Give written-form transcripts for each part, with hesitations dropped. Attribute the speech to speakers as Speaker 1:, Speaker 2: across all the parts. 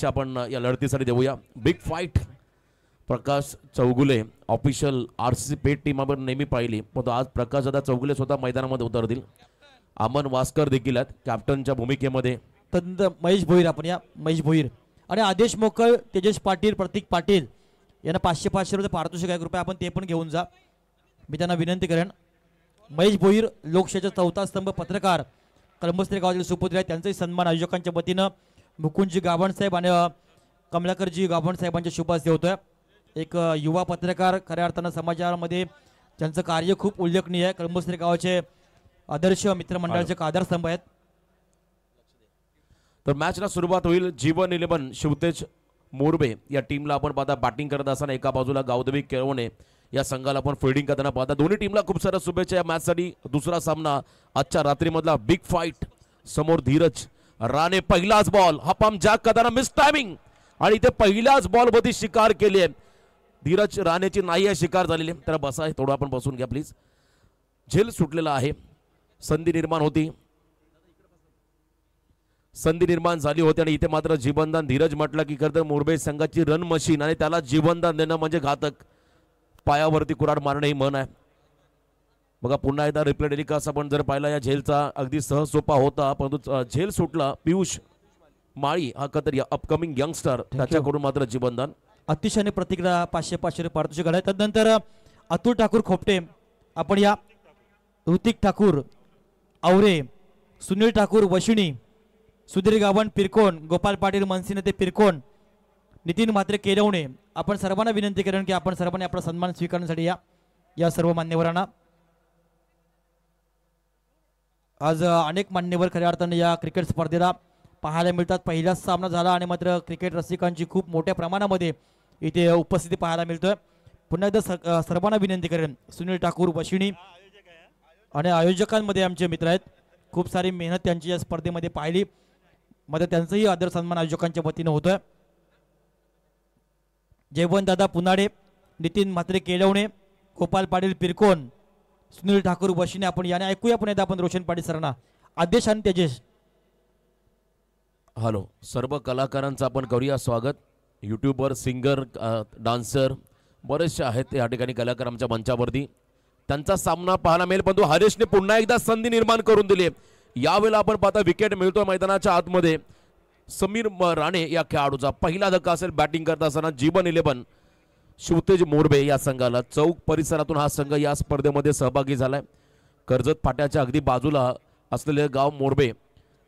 Speaker 1: आपण या लढतीसाठी देऊया बिग फाईट. प्रकाश चौगुले ऑफिशियल आरसीसी पेट टीम आपण नेहमी पाहिली, पण आज प्रकाश दादा चौगुले स्वतः मैदानामध्ये उतरतील. अमन वास्कर देखील आहेत कॅप्टनच्या भूमिकेमध्ये.
Speaker 2: तदनंतर महेश भोईर, आपण या महेश भोईर आणि आदेश मोकळ, तेजस पाटील, प्रतीक पाटील यांना 500 रुपये पारितोषिक आहे. कृपया आपण ते पण घेऊन जा. मी त्यांना विनंती करेन. महेश भोईर लोकशाहीचा चौथा स्तंभ, पत्रकार, कलंबस्त्री गावातील सुपुत्र आहे. त्यांचाही सन्मान आयोजकांच्या वतीनं मुकुंदजी गावण साहेब आणि कमलाकरजी गावण साहेबांच्या शुभ हस्ते होतोय. एक युवा पत्रकार, खऱ्या अर्थानं समाजामध्ये त्यांचं कार्य खूप उल्लेखनीय आहे. कलंबस्त्री गावाचे आदर्श मित्रमंडळाचे आधारस्तंभ आहेत.
Speaker 1: तर मॅचला सुरुवात होईल. जीवन 11 शिवतेज मोरबे या टीमला आपण पाहता बॅटिंग करत असताना एका बाजूला गावदेवी केळवणे या संघाला आपण फिल्डिंग करताना पाहता. दोन्ही टीमला खूप साऱ्या शुभेच्छा या मॅचसाठी. दुसरा सामना आजच्या रात्रीमधला बिग फाईट. समोर धीरज राणे, पहिलाच बॉल हा पंप जॅक करताना मिस टायमिंग आणि ते पहिल्याच बॉल मध्ये शिकार केली आहे. धीरज राणेची नाही आहे शिकार झालेली. तर बसा, थोडं आपण बसून घ्या प्लीज. झेल सुटलेला आहे. संधी निर्माण होती, संधी निर्माण झाली होती आणि इथे मात्र जीवनदान. धीरज म्हटलं की खरं तर मुरबे संघाची रन मशीन आणि त्याला जीवनदान देणं म्हणजे घातक. पायावरती कुऱ्हाड मारणे ही मन आहे. बघा पुन्हा एकदा रिप्ले टेलिकास्ट आपण जर पाहिला या झेलचा अगदी सहज सोपा होता, परंतु झेल सुटला. पियुष माळी हा खतर या अपकमिंग यंगस्टर, त्याच्याकडून मात्र जीवनदान.
Speaker 2: अतिशय प्रतिक्रिया 500 पारितोषिक आहे. त्यानंतर अतुल ठाकूर खोपटे, आपण या ऋतिक ठाकूर आवरे, सुनील ठाकूर वशिणी, सुधीर गावण पिरकोन, गोपाल पाटील मनसिने ते पिरकोन, नितीन म्हात्रे केलवणे, आपण सर्वांना विनंती करेन की आपण सर्वांनी आपला सन्मान स्वीकारण्यासाठी या सर्व मान्यवरांना. आज अनेक मान्यवर खऱ्या अर्थाने या क्रिकेट स्पर्धेला पाहायला मिळतात. पहिलाच सामना झाला आणि मात्र क्रिकेट रसिकांची खूप मोठ्या प्रमाणामध्ये इथे उपस्थिती पाहायला मिळतोय. पुन्हा एकदा सर्वांना विनंती करेन. सुनील ठाकूर वशिणी आणि आयोजकांमध्ये आमचे मित्र आहेत. खूप सारी मेहनत त्यांची या स्पर्धेमध्ये पाहिली, मात्र त्यांचाही आदर सन्मान आयोजकांच्या वतीनं होतोय. जयवंतदादा पुनाडे, नितीन म्हात्रे केलवणे, गोपाल पाटील पिरकोन, सुनील ठाकूर वशिने, आपण याने ऐकूया पुन्हा एकदा आपण रोशन पाटील सरांना. आदेश आणि तेजस.
Speaker 1: हॅलो, सर्व कलाकारांचं आपण करूया स्वागत. यूट्यूबर, सिंगर, डान्सर बरेचसे आहेत या ठिकाणी कलाकार आमच्या मंचावरती. त्यांचा सामना पाहायला मिळेल, परंतु हरेशने पुन्हा एकदा संधी निर्माण करून दिली. यावेळेला आपण पाहता विकेट मिळतोय मैदानाच्या आतमध्ये. समीर राणे या खेळाडूचा पहिला धक्का असेल बॅटिंग करत असताना. जीवन 11 शिवतेज मोरबे या संघाला. चौक परिसरातून हा संघ या स्पर्धेमध्ये सहभागी झालाय. कर्जत फाट्याच्या अगदी बाजूला असलेले गाव मोरबे.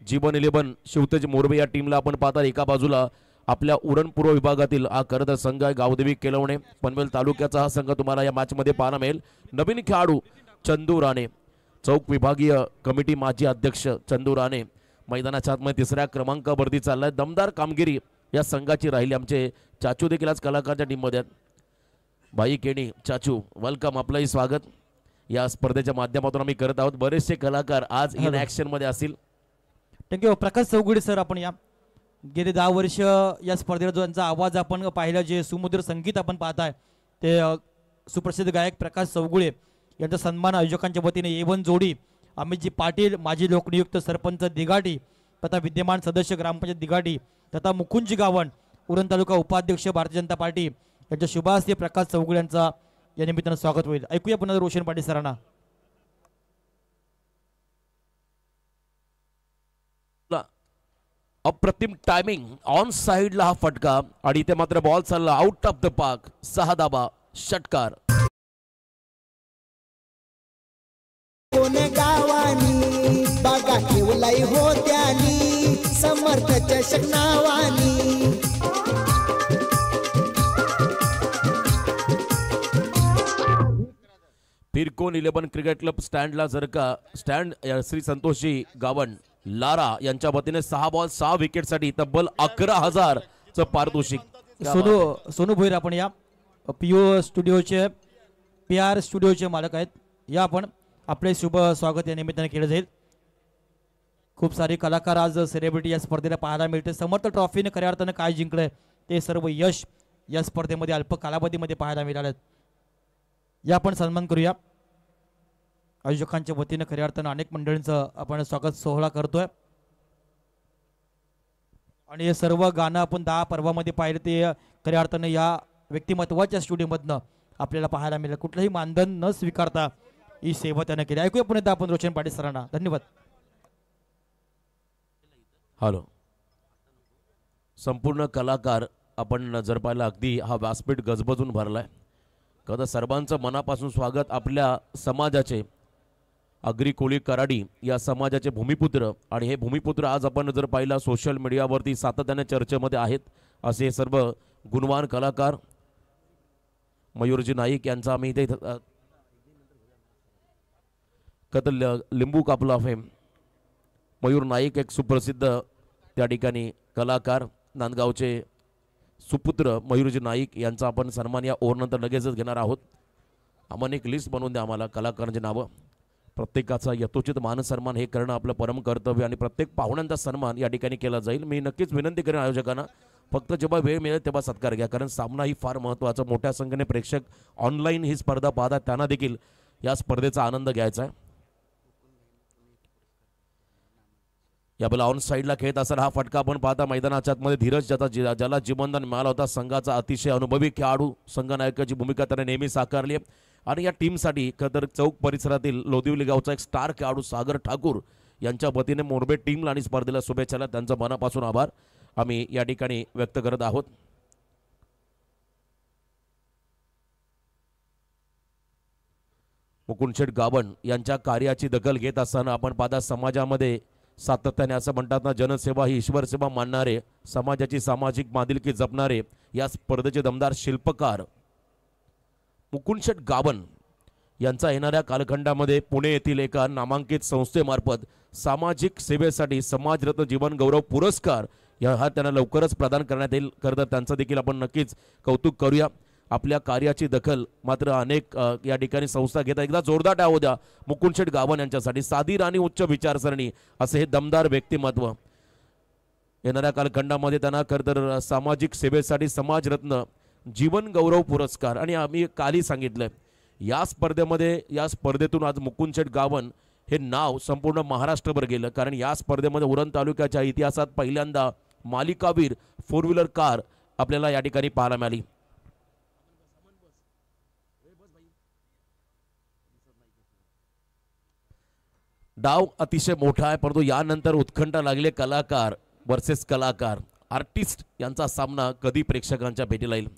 Speaker 1: जीवन 11 शिवतेज मोरबे या टीमला आपण पाहता एका बाजूला आपल्या उरण पूर्व विभागातील हा खरं संघ आहे गावदेवी केलवणे. पनवेल तालुक्याचा हा संघ तुम्हाला या मॅच मध्ये पाहायला मिळेल. नवीन खेळाडू चंदू राणे, चौक विभागीय कमिटी माजी अध्यक्ष चंदू राणे मैदानाच्या आतमध्ये 3ऱ्या क्रमांकावरती चाललाय. दमदार कामगिरी या संघाची राहिली. आमचे चाचू देखील आज कलाकारच्या टीममध्ये आहेत. भाई केणी, चाचू वेलकम, आपलंही स्वागत. या स्पर्धेच्या माध्यमातून आम्ही करत आहोत. बरेचसे कलाकार आज इन ऍक्शन मध्ये असतील.
Speaker 2: थँक्यू. प्रकाश चौगुले सर, आपण या गेले 10 वर्ष या स्पर्धेला जो यांचा आवाज आपण पाहिला, जे सुमधुर संगीत आपण पाहताय, ते सुप्रसिद्ध गायक प्रकाश चौगुले यांचा सन्मान आयोजकांच्या वतीने A1 जोडी अमितजी पाटील, माजी लोकनियुक्त सरपंच दिगाटी तथा विद्यमान सदस्य ग्रामपंचायत दिगाटी तथा मुकुंदजी गावण, उरण तालुका उपाध्यक्ष भारतीय जनता पार्टी यांच्या शुभास्ते प्रकाश चौगुले यांचा या निमित्तानं स्वागत होईल. ऐकूया पुन्हा रोशन पाटील सरांना.
Speaker 1: अप्रतिम टायमिंग, ऑन साइडला हा फटका आणि इथे मात्र बॉल चालला आउट ऑफ द पार्क. 6 धाबा, षटकार.
Speaker 3: कोण गावानी बागा ठेवलाई होत्यानी समर्थ चषक नावानी.
Speaker 1: पिरकोन 11 क्रिकेट क्लब स्टँडला जर का स्टँड श्री संतोषी गावण लारा यांच्या वतीने 6 बॉल 6 विकेट साठी तब्बल 11,000 चं पारितोषिक.
Speaker 2: सोनू भोईर, आपण या पीओ स्टुडिओचे PR स्टुडिओचे मालक आहेत. या आपण आपले शुभ स्वागत या निमित्ताने केलं जाईल. खूप सारे कलाकार आज सेलिब्रिटी या स्पर्धेला पाहायला मिळते. समर्थ ट्रॉफीने खऱ्या अर्थानं काय जिंकलंय ते सर्व यश या स्पर्धेमध्ये अल्प कालावधीमध्ये पाहायला मिळालं. या आपण सन्मान करूया. आयोजकांच्या वतीने खऱ्या अर्थानं अनेक मंडळींचं आपण स्वागत सोहळा करतोय. आणि हे सर्व गाणं आपण 10 पर्वामध्ये पाहिलं ते खऱ्या अर्थानं या व्यक्तिमत्वाच्या स्टुडिओमधनं आपल्याला पाहायला मिळेल. कुठलंही मानधन न स्वीकारता ही सेवा त्यानं केली. ऐकूया पुन्हा एकदा आपण रोशन पाटील सरांना. धन्यवाद.
Speaker 1: हॅलो. संपूर्ण कलाकार आपण जर पाहिलं अगदी हा व्यासपीठ गजबजून भरलाय. खरं सर्वांचं मनापासून स्वागत. आपल्या समाजाचे अग्री कोळी कराडी या समाजाचे भूमिपुत्र आणि हे भूमिपुत्र आज आपण जर पाहिलं सोशल मीडियावरती सातत्याने चर्चेमध्ये आहेत. असे सर्व गुणवान कलाकार मयूरजी नाईक यांचा आम्ही इथे कतल लिंबू कापला फेम मयूर नाईक एक सुप्रसिद्ध त्या ठिकाणी कलाकार नांदगावचे सुपुत्र मयूरजी नाईक यांचा आपण सन्मान या ओव्हरनंतर लगेचच घेणार आहोत. आम्हाला एक लिस्ट बनवून द्या आम्हाला कलाकारांची नावं. प्रत्येकाचा यथोचित मानसन्मान हे करणं आपलं परम कर्तव्य आणि प्रत्येक पाहुण्यांचा सन्मान या ठिकाणी केला जाईल. मी नक्कीच विनंती करेन आयोजकांना फक्त जेव्हा वेळ मिळेल तेव्हा सत्कार घ्या, कारण सामना ही फार महत्त्वाचा. मोठ्या संख्येने प्रेक्षक ऑनलाईन ही स्पर्धा पाहतात, त्यांना देखील या स्पर्धेचा आनंद घ्यायचा आहे. यावेळेला ऑन साईडला खेळत असताना हा फटका आपण पाहता मैदानाच्या आतमध्ये धीरज ज्याला जीवनदान मिळाला होता. संघाचा अतिशय अनुभवी खेळाडू संघनायकाची भूमिका त्याने नेहमी साकारली आहे. आणि या टीमसाठी खतर चौक परिसरातील लोदिवली गावचा एक स्टार खेळाडू सागर ठाकूर यांच्या वतीने मोरबे टीमला आणि स्पर्धेला शुभेच्छा. त्यांचा मनापासून आभार आम्ही या ठिकाणी व्यक्त करत आहोत. मुकुंदशेठ गावण यांच्या कार्याची दखल घेत असताना आपण पाहता समाजामध्ये सातत्याने असं म्हणतात ना, जनसेवा ही ईश्वर सेवा मानणारे, समाजाची सामाजिक बांधिलकी जपणारे या स्पर्धेचे दमदार शिल्पकार मुकुंदशेठ गावण यांचा येणाऱ्या कालखंडामध्ये पुणे येथील एका नामांकित संस्थेमार्फत सामाजिक सेवेसाठी समाजरत्न जीवन गौरव पुरस्कार हा त्यांना लवकरच प्रदान करण्यात येईल. खरं तर त्यांचं देखील आपण नक्कीच कौतुक करूया. आपल्या कार्याची दखल मात्र अनेक या ठिकाणी संस्था घेतात. एकदा जोरदार टाळ्या होऊ द्या मुकुंदशेठ गावण यांच्यासाठी. साधीर आणि उच्च विचारसरणी असे हे दमदार व्यक्तिमत्व. येणाऱ्या कालखंडामध्ये त्यांना खरं तर सामाजिक सेवेसाठी समाजरत्न जीवन गौरव पुरस्कार. आणि आम्ही कालही सांगितलं या स्पर्धेतून आज मुकुंदशेठ गावण हे नाव संपूर्ण महाराष्ट्रभर गेलं, कारण या स्पर्धेमध्ये उरण तालुक्याच्या इतिहासात पहिल्यांदा मालिकावीर 4 व्हीलर कार आपल्याला या ठिकाणी पाहायला मिळाली. डाव अतिशय मोठा आहे, परंतु यानंतर उत्कंठा लागले कलाकार वर्सेस कलाकार, आर्टिस्ट यांचा सामना कधी प्रेक्षकांच्या भेटीला येईल.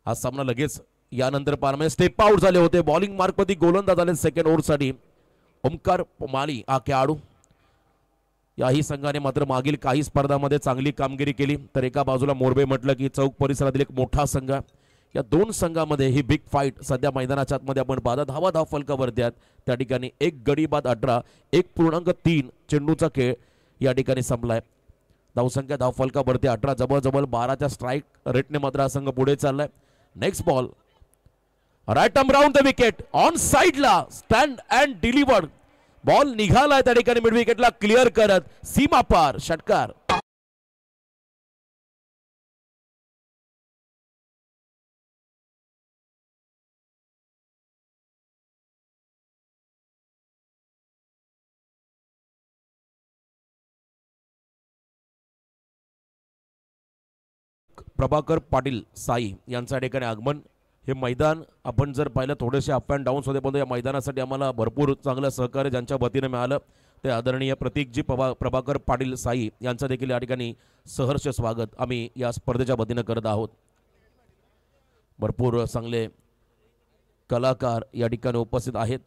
Speaker 1: हा सामना लगेच यानंतर पाहायला स्टेप आउट झाले होते. बॉलिंग मार्कमध्ये गोलंदाज आले सेकंड ओव्हरसाठी. ओमकार माली हा खेळाडू. याही संघाने मात्र मागील काही स्पर्धांमध्ये चांगली कामगिरी केली. तर एका बाजूला मोरबे म्हटलं की चौक परिसरातील एक मोठा संघ. या दोन संघामध्ये ही बिग फाईट सध्या मैदानाच्या आतमध्ये आपण पाहता. धावा फलकावरती आहेत. त्या ठिकाणी 1 गडी बाद 18 1.3 चेंडूचा खेळ या ठिकाणी संपलाय. धावसंख्या धावफलकावरती 18 जवळजवळ 12च्या स्ट्राईक रेटने मात्र हा संघ पुढे चाललाय. Next ball right arm round the wicket on साइडला स्टँड अँड डिलिव्हर्ड. बॉल निघालाय त्या ठिकाणी मिड विकेटला क्लिअर करत सीमा पार षटकार. प्रभाकर पाटील साई यांच्या ठिकाणी आगमन. हे मैदान आपण जर पाहिलं थोडेसे अप अँड डाऊन्स होते, पण या मैदानासाठी आम्हाला भरपूर चांगलं सहकार्य ज्यांच्या वतीने मिळालं ते आदरणीय प्रतीकजी प्रभाकर पाटील साई यांचं देखील या ठिकाणी सहर्ष स्वागत आम्ही या स्पर्धेच्या वतीने करत आहोत. भरपूर चांगले कलाकार या ठिकाणी उपस्थित आहेत.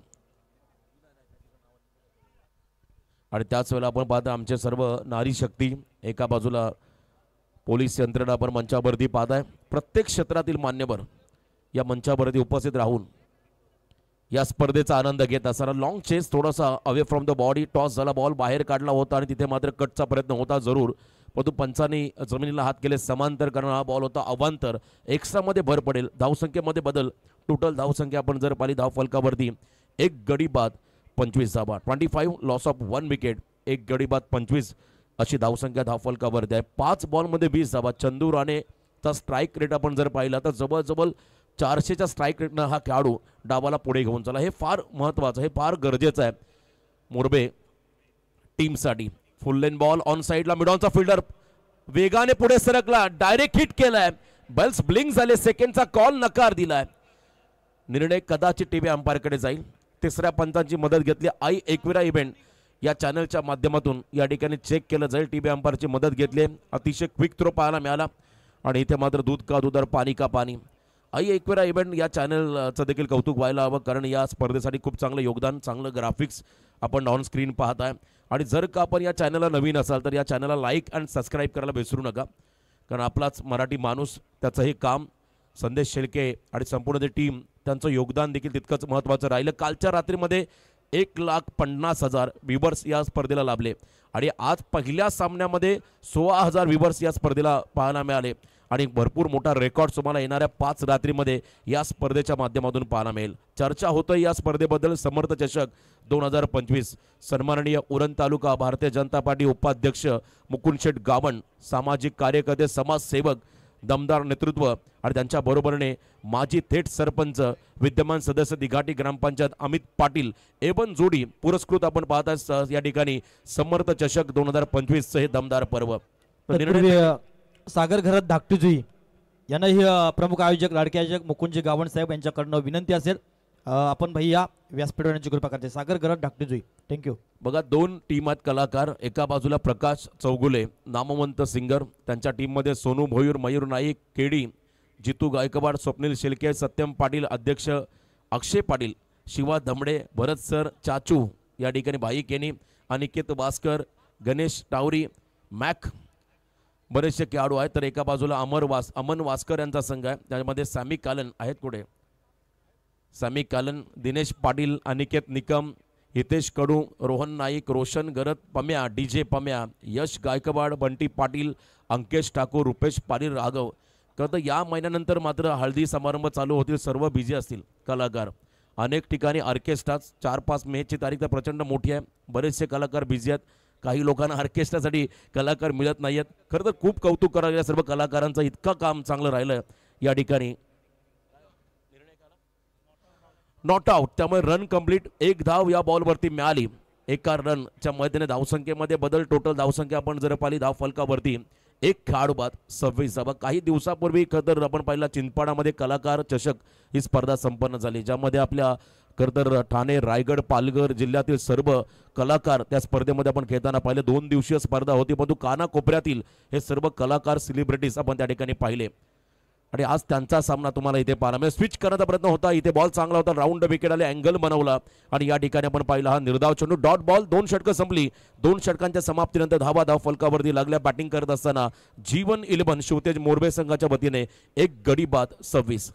Speaker 1: आणि त्याच वेळेला आपण पाहता आमचे सर्व नारी शक्ती, एका बाजूला पोलीस यंत्रणा आपण मंचावरती पाहताय. प्रत्येक क्षेत्रातील मान्यवर या मंचावरती उपस्थित राहून या स्पर्धेचा आनंद घेत असताना लॉंग चेस थोडासा away from the body. Toss झाला, बॉल बाहेर काढला होता आणि तिथे मात्र कटचा प्रयत्न होता जरूर, परंतु पंचांनी जमिनीला हात केले समांतर, कारण हा बॉल होता अवांतर. एक्स्ट्रामध्ये भर पडेल. धावसंख्येमध्ये बदल. टोटल धावसंख्या आपण जर पाहिली धावफलकावरती 1 गडी बाद 25 धावा, 25 लॉस ऑफ 1 विकेट, 1 गडी बाद 25 अशी धावसंख्या धावफलकावरती आहे. 5 बॉलमध्ये 20 धावा. चंदू राणेचा स्ट्राईक रेट आपण जर पाहिला तर जवळजवळ 400च्या स्ट्राईक रेटनं हा खेळाडू डावाला पुढे घेऊन चला. हे फार महत्त्वाचं, हे फार गरजेचं आहे मोरबे टीमसाठी. फुल लेन बॉल ऑन साईडला मिडॉनचा फिल्डर वेगाने पुढे सरकला, डायरेक्ट हिट केलाय, बल्स ब्लिंक झाले, सेकंडचा कॉल नकार दिलाय. निर्णय कदाचित टीव्ही अंपायरकडे जाईल. तिसऱ्या पंचांची मदत घेतली. आई एकविरा इव्हेंट या चॅनलच्या माध्यमातून या ठिकाणी चेक केलं जाईल. टीव्ही अंपायरची मदत घेतली. अतिशय क्विक थ्रो पाहायला मिळाला आणि इथे मात्र दूध का दूध और पाणी का पाणी. आई एकविरा इव्हेंट या चॅनलचं देखील कौतुक व्हायला हवं, कारण या स्पर्धेसाठी खूप चांगलं योगदान, चांगलं ग्राफिक्स आपण ऑन स्क्रीन पाहत आहे. आणि जर का आपण या चॅनलला नवीन असाल तर या चॅनलला लाईक आणि सबस्क्राईब करायला विसरू नका, कारण आपलाच मराठी माणूस, त्याचं हे काम, संदेश शेळके आणि संपूर्ण टीम, त्यांचं योगदान देखील तितकंच महत्त्वाचं राहिलं. कालच्या रात्रीमध्ये 1,50,000 व्ह्यूवर्स या स्पर्धेला लाभले आणि आज पहिल्या सामन्यामध्ये 16,000 व्ह्यूवर्स या स्पर्धेला पाहायला मिळाले आणि भरपूर मोठा रेकॉर्ड तुम्हाला येणाऱ्या 5 रात्रीमध्ये या स्पर्धेच्या माध्यमातून पाहायला मिळेल. चर्चा होतं या स्पर्धेबद्दल. समर्थ चषक 2025 सन्माननीय उरण तालुका भारतीय जनता पार्टी उपाध्यक्ष मुकुंद शेठ गावण, सामाजिक कार्यकर्ते, समाजसेवक, दमदार नेतृत्व आणि त्यांच्या बरोबरीने माजी थेट सरपंच, विद्यमान सदस्य दिघाटी ग्रामपंचायत अमित पाटील, एवन जोडी पुरस्कृत आपण पाहता या ठिकाणी समर्थ चषक 2025 हे दमदार पर्व.
Speaker 2: सागर घरात धाकटूजी यांना ही प्रमुख आयोजक, लाडके आयोजक मुकुंदजी गावण साहेब यांच्याकडनं विनंती असेल, आपण भैया व्यासपीठावर यांची कृपा करते. सागर घरात धाकटूजी, थँक्यू.
Speaker 1: बघा, 2 टीम आहेत कलाकार. एका बाजूला प्रकाश चौगुले, नामवंत सिंगर, त्यांच्या टीममध्ये सोनू भोईर, मयूर नाईक, केडी, जितू गायकवाड, स्वप्नील शेळके, सत्यम पाटील, अध्यक्ष अक्षय पाटील, शिवा धमडे, भरत सर, चाचू या ठिकाणी भाई केनी, अनिकेत भास्कर, गणेश टावरी, मॅक, बरेचसे खेळाडू आहेत. तर एका बाजूला अमन वास्कर यांचा संघ आहे, त्यामध्ये सॅमी कालन आहेत. कुठे सॅमी कालन, दिनेश पाटील, अनिकेत निकम, हितेश कडू, रोहन नाईक, रोशन गरत, पम्या, डीजे पम्या, यश गायकवाड, बंटी पाटील, अंकेश ठाकूर, रुपेश पाटील, राघव. तर या महिन्यानंतर मात्र हळदी समारंभ चालू होतील. सर्व बिझी असतील कलाकार. अनेक ठिकाणी ऑर्केस्ट्रा 4-5 मेची तारीख तर प्रचंड मोठी आहे. बरेचसे कलाकार बिझी आहेत. काही लोकांना ऑर्केस्ट्रासाठी कलाकार मिळत नाही आहेत. खरं तर खूप कौतुक करायला सर्व कलाकारांचं, इतकं काम चांगलं राहिलं या ठिकाणी. नॉट आउट, त्यामुळे रन कंप्लीट. 1 धाव या बॉलवरती मिळाली. एका रनच्या मदतीने धावसंख्येमध्ये बदल. टोटल धावसंख्या आपण जर पाहिली धाव फलकावरती 1 खेळाडू बाद 26 धावा. काही दिवसापूर्वी खरं आपण पाहिला चिंचपाडामध्ये कलाकार चषक ही स्पर्धा संपन्न झाली, ज्यामध्ये आपल्या खरं ठाणे, रायगड, पालघर जिल्ह्यातील सर्व कलाकार त्या स्पर्धेमध्ये आपण खेळताना पाहिले. 2 दिवसीय स्पर्धा होती, परंतु कानाकोपऱ्यातील हे सर्व कलाकार, सेलिब्रिटीज आपण त्या ठिकाणी पाहिले आणि आज त्यांचा सामना तुम्हाला इथे पाहायला मिळेल. स्विच करण्याचा प्रयत्न होता, इथे बॉल चांगला होता, राऊंड विकेट आले, अँगल बनवला आणि या ठिकाणी आपण पाहिला हा निर्धाव चेंडू, डॉट बॉल. 2 षटकं संपली. 2 षटकांच्या समाप्तीनंतर धाव फलकावरती लागल्या. बॅटिंग करत असताना जीवन 11 शिवतेज मोरबे संघाच्या वतीने 1 गडी बाद 26.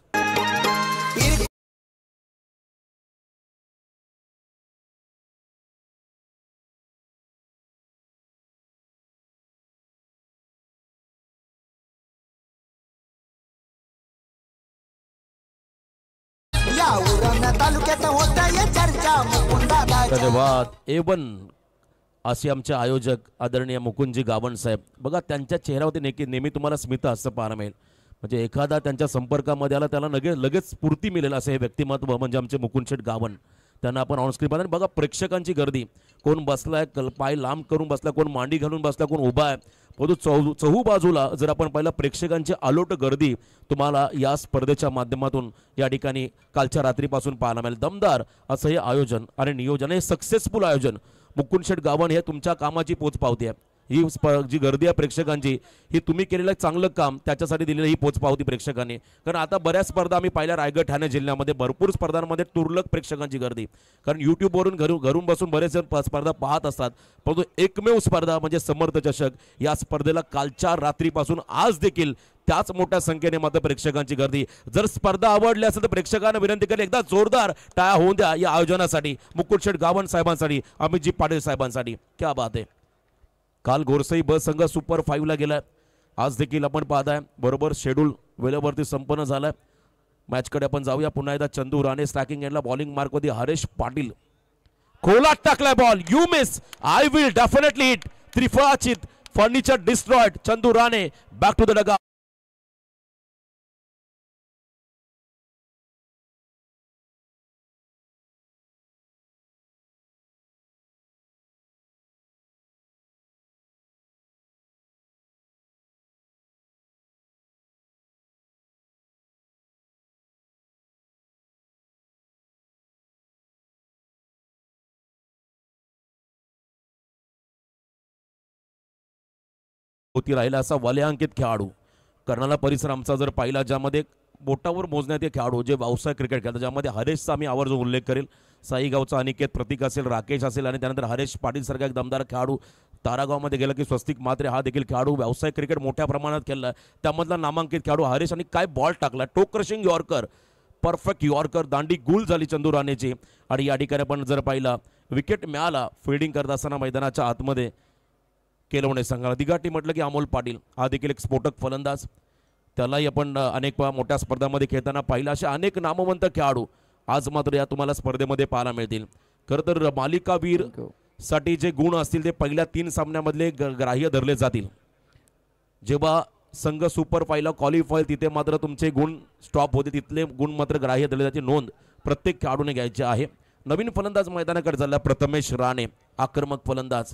Speaker 3: या उरण तालुक्यात होता या चर्चा मुकुंदादाच्या.
Speaker 1: धन्यवाद. एवन असे आमचे आयोजक आदरणीय मुकुंदजी गावण साहेब. बघा, त्यांच्या चेहऱ्यावरती नेहमी तुम्हाला स्मित असं पाहायला मिळेल. म्हणजे एखादा त्यांच्या संपर्कामध्ये आला त्याला लगेच स्फूर्ती मिळेल असं हे व्यक्तिमत्व म्हणजे आमचे मुकुंद शेठ गावण. त्यांना आपण ऑनस्क्रीन पाहता. बघा, प्रेक्षकांची गर्दी, कोण बसलाय पाय लांब करून बसला, कोण मांडी घालून बसला, कोण उभा आहे. परंतु चहू बाजूला जर आपण पाहिलं प्रेक्षकांची अलोट गर्दी तुम्हाला या स्पर्धेच्या माध्यमातून या ठिकाणी कालच्या रात्रीपासून पाहायला मिळेल. दमदार असं हे आयोजन आणि नियोजन, हे सक्सेसफुल आयोजन. मुकुंद शेठ गावण हे तुमच्या कामाची पोचपावती आहे. ही जी गर्दी आहे प्रेक्षकांची, ही तुम्ही केलेलं चांगलं काम त्याच्यासाठी दिलेली ही पोचपावती प्रेक्षकांनी. कारण आता बऱ्याच स्पर्धा आम्ही पाहिल्या रायगड, ठाणे जिल्ह्यामध्ये भरपूर स्पर्धांमध्ये तुरळक प्रेक्षकांची गर्दी, कारण यूट्यूबवरून घरून बसून बरेच स्पर्धा पाहत असतात. परंतु एकमेव स्पर्धा म्हणजे समर्थ चषक, या स्पर्धेला कालच्या रात्रीपासून आज देखील त्याच मोठ्या संख्येने मात्र प्रेक्षकांची गर्दी. जर स्पर्धा आवडली असेल तर प्रेक्षकांना विनंती करेल, एकदा जोरदार टाळ्या होऊन द्या या आयोजनासाठी, मुकुंद शेठ गावण साहेबांसाठी, अमितजी पाटील साहेबांसाठी. क्या बात आहे. काल गोरसई ब संघ सुपर 5 ला गेलाय. आज देखील आपण पाहताय बरोबर शेड्यूल वेळेवरती संपन्न झालाय. मॅचकडे आपण जाऊया पुन्हा एकदा. चंदू राणे स्ट्रायकिंग एंडला, बॉलिंग मार्क होती हरेश पाटील. खोलात टाकलाय ball, you miss, I will definitely hit. त्रिफळाचित, furniture destroyed. Chandu Rane back to the डगा. होती राहिला असा वलयांकित खेळाडू. कर्नाला परिसर आमचा जर पाहिला ज्यामध्ये बोटावर मोजण्यात हे खेळाडू जे व्यवसाय क्रिकेट खेळतात, ज्यामध्ये हरेशचा आम्ही आवर्जून उल्लेख करेल. साईगावचा अनिकेत, प्रतीक असेल, राकेश असेल आणि त्यानंतर हरेश पाटील सारखा एक दमदार खेळाडू. तारागावमध्ये गेला की स्वस्तिक मात्रे हा देखील खेळाडू व्यावसायिक क्रिकेट मोठ्या प्रमाणात खेळला. त्यामधला नामांकित खेळाडू हरेश. आणि काय बॉल टाकला, टोक क्रशिंग यॉर्कर, परफेक्ट यॉर्कर, दांडी गुल झाली चंदू राणेची. आणि या ठिकाणी आपण जर पाहिला विकेट मिळाला फिल्डिंग करत असताना मैदानाच्या आतमध्ये केलवणे संघाला. दिघाटी म्हटलं की अमोल पाटील हा देखील एक स्फोटक फलंदाज, त्यालाही आपण अनेक मोठ्या स्पर्धांमध्ये खेळताना पाहिलं. असे अनेक नामवंत खेळाडू आज मात्र या तुम्हाला स्पर्धेमध्ये पाहायला मिळतील. खरं तर मालिकावीर साठी जे गुण असतील ते पहिल्या 3 सामन्यामधले ग्राह्य धरले जातील. जेव्हा संघ सुपर फायला क्वालिफाय तिथे मात्र तुमचे गुण स्टॉप होते, तिथले गुण मात्र ग्राह्य धरले जाते. नोंद प्रत्येक खेळाडूने घ्यायची आहे. नवीन फलंदाज मैदानाकडे झाला प्रथमेश राणे, आक्रमक फलंदाज.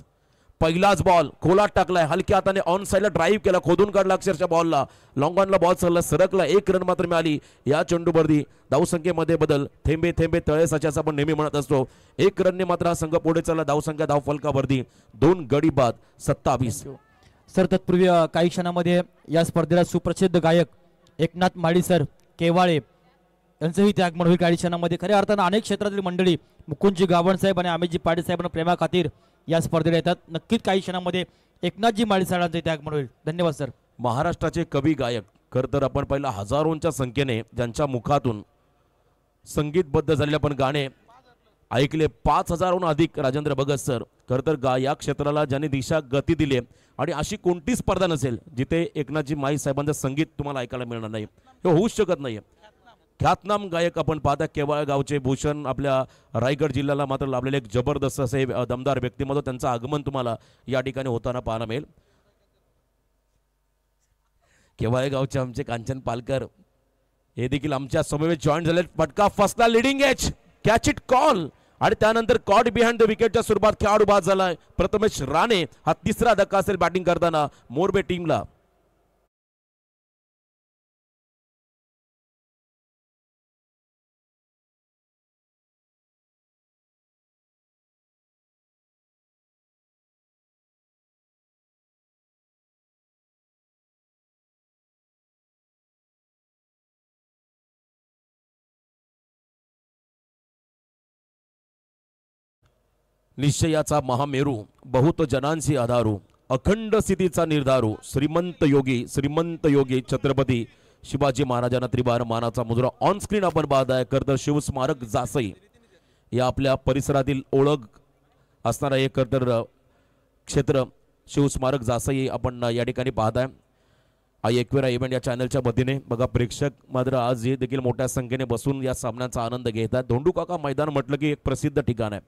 Speaker 1: पहिलाच बॉल खोलात टाकलाय, हलक्या हाताने ऑन साईडला ड्राईव्ह केला, खोदून काढला अक्षरशः बॉलला, लॉंग ऑनला बॉल सरला, सरकला. 1 रन मात्र मिळाली या चेंडूवरती. धावसंख्येमध्ये बदल, थेंबे थेंबे तळे साचे असं आपण नेहमी म्हणत असतो. 1 रनने मात्र हा संघ पुढे चालला. धावसंख्या धावफलकावरती 2 गडी बाद 27.
Speaker 2: सर तत्पूर्वी काही क्षणामध्ये या स्पर्धेला सुप्रसिद्ध गायक एकनाथ माळी सर केवाळे यांचंही त्यागमन होईल काही क्षणामध्ये. खऱ्या अर्थानं अनेक क्षेत्रातील मंडळी मुकुंदजी गावण साहेब आणि अमितजी पाटील साहेबांना प्रेमा खातीर या स्पर्धेला येतात. नक्कीच काही क्षणामध्ये एकनाथजी माळी साहेबांचे त्यागमन होईल. धन्यवाद सर.
Speaker 1: महाराष्ट्राचे कवी गायक खरं तर आपण पहिला हजारोंच्या संख्येने ज्यांच्या मुखातून संगीतबद्ध झालेले आपण गाणे ऐकले, 5000हून अधिक राजेंद्र भगत सर. खरं तर या क्षेत्राला ज्यांनी दिशा गती दिली आणि अशी कोणती स्पर्धा नसेल जिथे एकनाथजी माळी साहेबांचं संगीत तुम्हाला ऐकायला मिळणार नाही, हे होऊच शकत नाही. ख्यातनाम गायक आपण पाहता केवळ गावचे भूषण, आपल्या रायगड जिल्ह्याला मात्र लाभलेले एक जबरदस्त असे दमदार व्यक्तिमत्व, त्यांचं आगमन तुम्हाला या ठिकाणी होताना पाहायला मिळेल. केवळ गावचे आमचे कांचन पालकर हे देखील आमच्या समवेत जॉईन झाले. फटका फसला, leading age, catch it call आणि त्यानंतर कॉट बिहाइंड द विकेटच्या स्वरूपात खेळाडू बाद झालाय. प्रथमेश राणे हा 3रा धक्का असेल बॅटिंग करताना मोरबे टीमला. निश्चयाचा महामेरू, बहुत जनांसी आधारू, अखंड स्थितीचा निर्धारू, श्रीमंत योगी छत्रपती शिवाजी महाराजांना त्रिवार मानाचा मुद्रा ऑन स्क्रीन आपण पाहताय. करतर शिवस्मारक जासई या आपल्या परिसरातील ओळख असणारा एक करतर क्षेत्र शिवस्मारक जासई आपण या ठिकाणी पाहताय. आई एकवेरा इव्हेंट या चॅनलच्या वतीने बघा, प्रेक्षक मात्र आज हे देखील मोठ्या संख्येने बसून या सामन्याचा आनंद घेतात. धोंडूकाका मैदान म्हटलं की एक प्रसिद्ध ठिकाण आहे,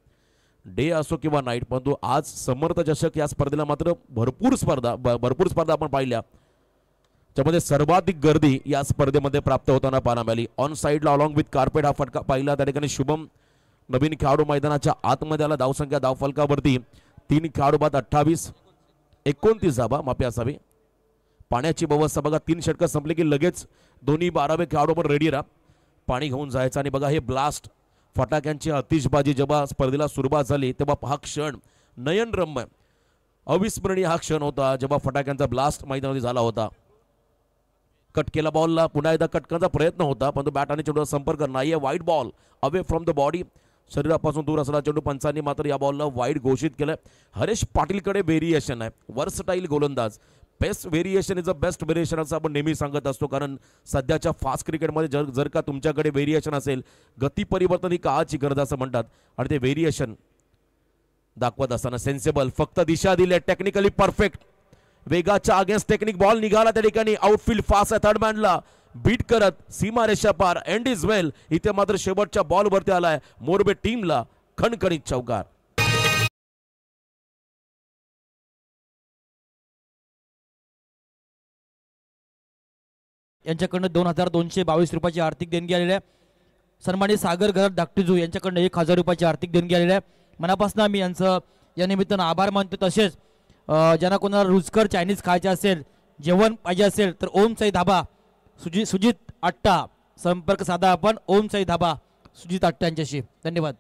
Speaker 1: डे असो किंवा नाईट. परंतु आज समर्थ चषक या स्पर्धेला मात्र भरपूर स्पर्धा आपण पाहिल्या, त्यामध्ये सर्वाधिक गर्दी या स्पर्धेमध्ये प्राप्त होताना पाहायला मिळाली. ऑन साईडला अलॉंग विथ कार्पेट हा फटका पाहिला. त्या ठिकाणी शुभम नवीन खेळाडू मैदानाच्या आतमध्ये आला. धावसंख्या धावफलकावरती 3 खेळाडू बाद 28, 29 धाबा माफी असावी. पाण्याची व्यवस्था बघा, 3 षटकं संपले की लगेच दोन्ही 12वे खेळाडू पण रेडी राहा, पाणी घेऊन जायचं. आणि बघा हे ब्लास्ट फटाक्यांची आतिषबाजी जेव्हा स्पर्धेला सुरुवात झाली तेव्हा हा क्षण नयनरम्य अविस्मरणीय हा क्षण होता जेव्हा फटाक्यांचा ब्लास्ट मैदानामध्ये झाला होता. कट केला बॉलला, पुन्हा एकदा कटकांचा प्रयत्न होता परंतु बॅट आणि चेंडूचा संपर्क नाहीये. Wide ball away from the body, शरीरापासून दूर असलेला चेंडू पंचांनी मात्र या बॉलला वाईड घोषित केलं. हरेश पाटीलकडे व्हेरिएशन आहे, वर्सटाईल गोलंदाज. Best variation is a best variation असं आपण नेहमी सांगत असतो, कारण सध्याच्या फास्ट क्रिकेटमध्ये जर का तुमच्याकडे व्हेरिएशन असेल, गती परिवर्तन ही काळाची गरज असं म्हणतात. आणि ते व्हेरिएशन दाखवत असताना सेन्सेबल, फक्त दिशा दिली, टेक्निकली परफेक्ट, वेगाच्या अगेन्स्ट टेक्निक बॉल निघाला त्या ठिकाणी. आउटफील्ड फास्ट आहे, थर्ड मॅनला बीट करत सीमारेषा पार, एंड इज वेल. इथे मात्र शेवटच्या बॉलवरती आलाय मोरबे टीमला खणखणीत चौकार.
Speaker 2: यांच्याकडनं 2222 रुपयाची आर्थिक देणगी आलेली आहे. सन्मानित सागर घरात धाकटीजू यांच्याकडनं 1000 रुपयाची आर्थिक देणगी आलेली आहे. मनापासून आम्ही यांचं या निमित्तानं आभार मानतो. तसेच ज्यांना कोणाला रुचकर चायनीज खायचे असेल, जेवण पाहिजे असेल तर ओम साई धाबा सुजित आट्टा संपर्क साधा आपण ओम साई धाबा सुजित आट्टा यांच्याशी. धन्यवाद.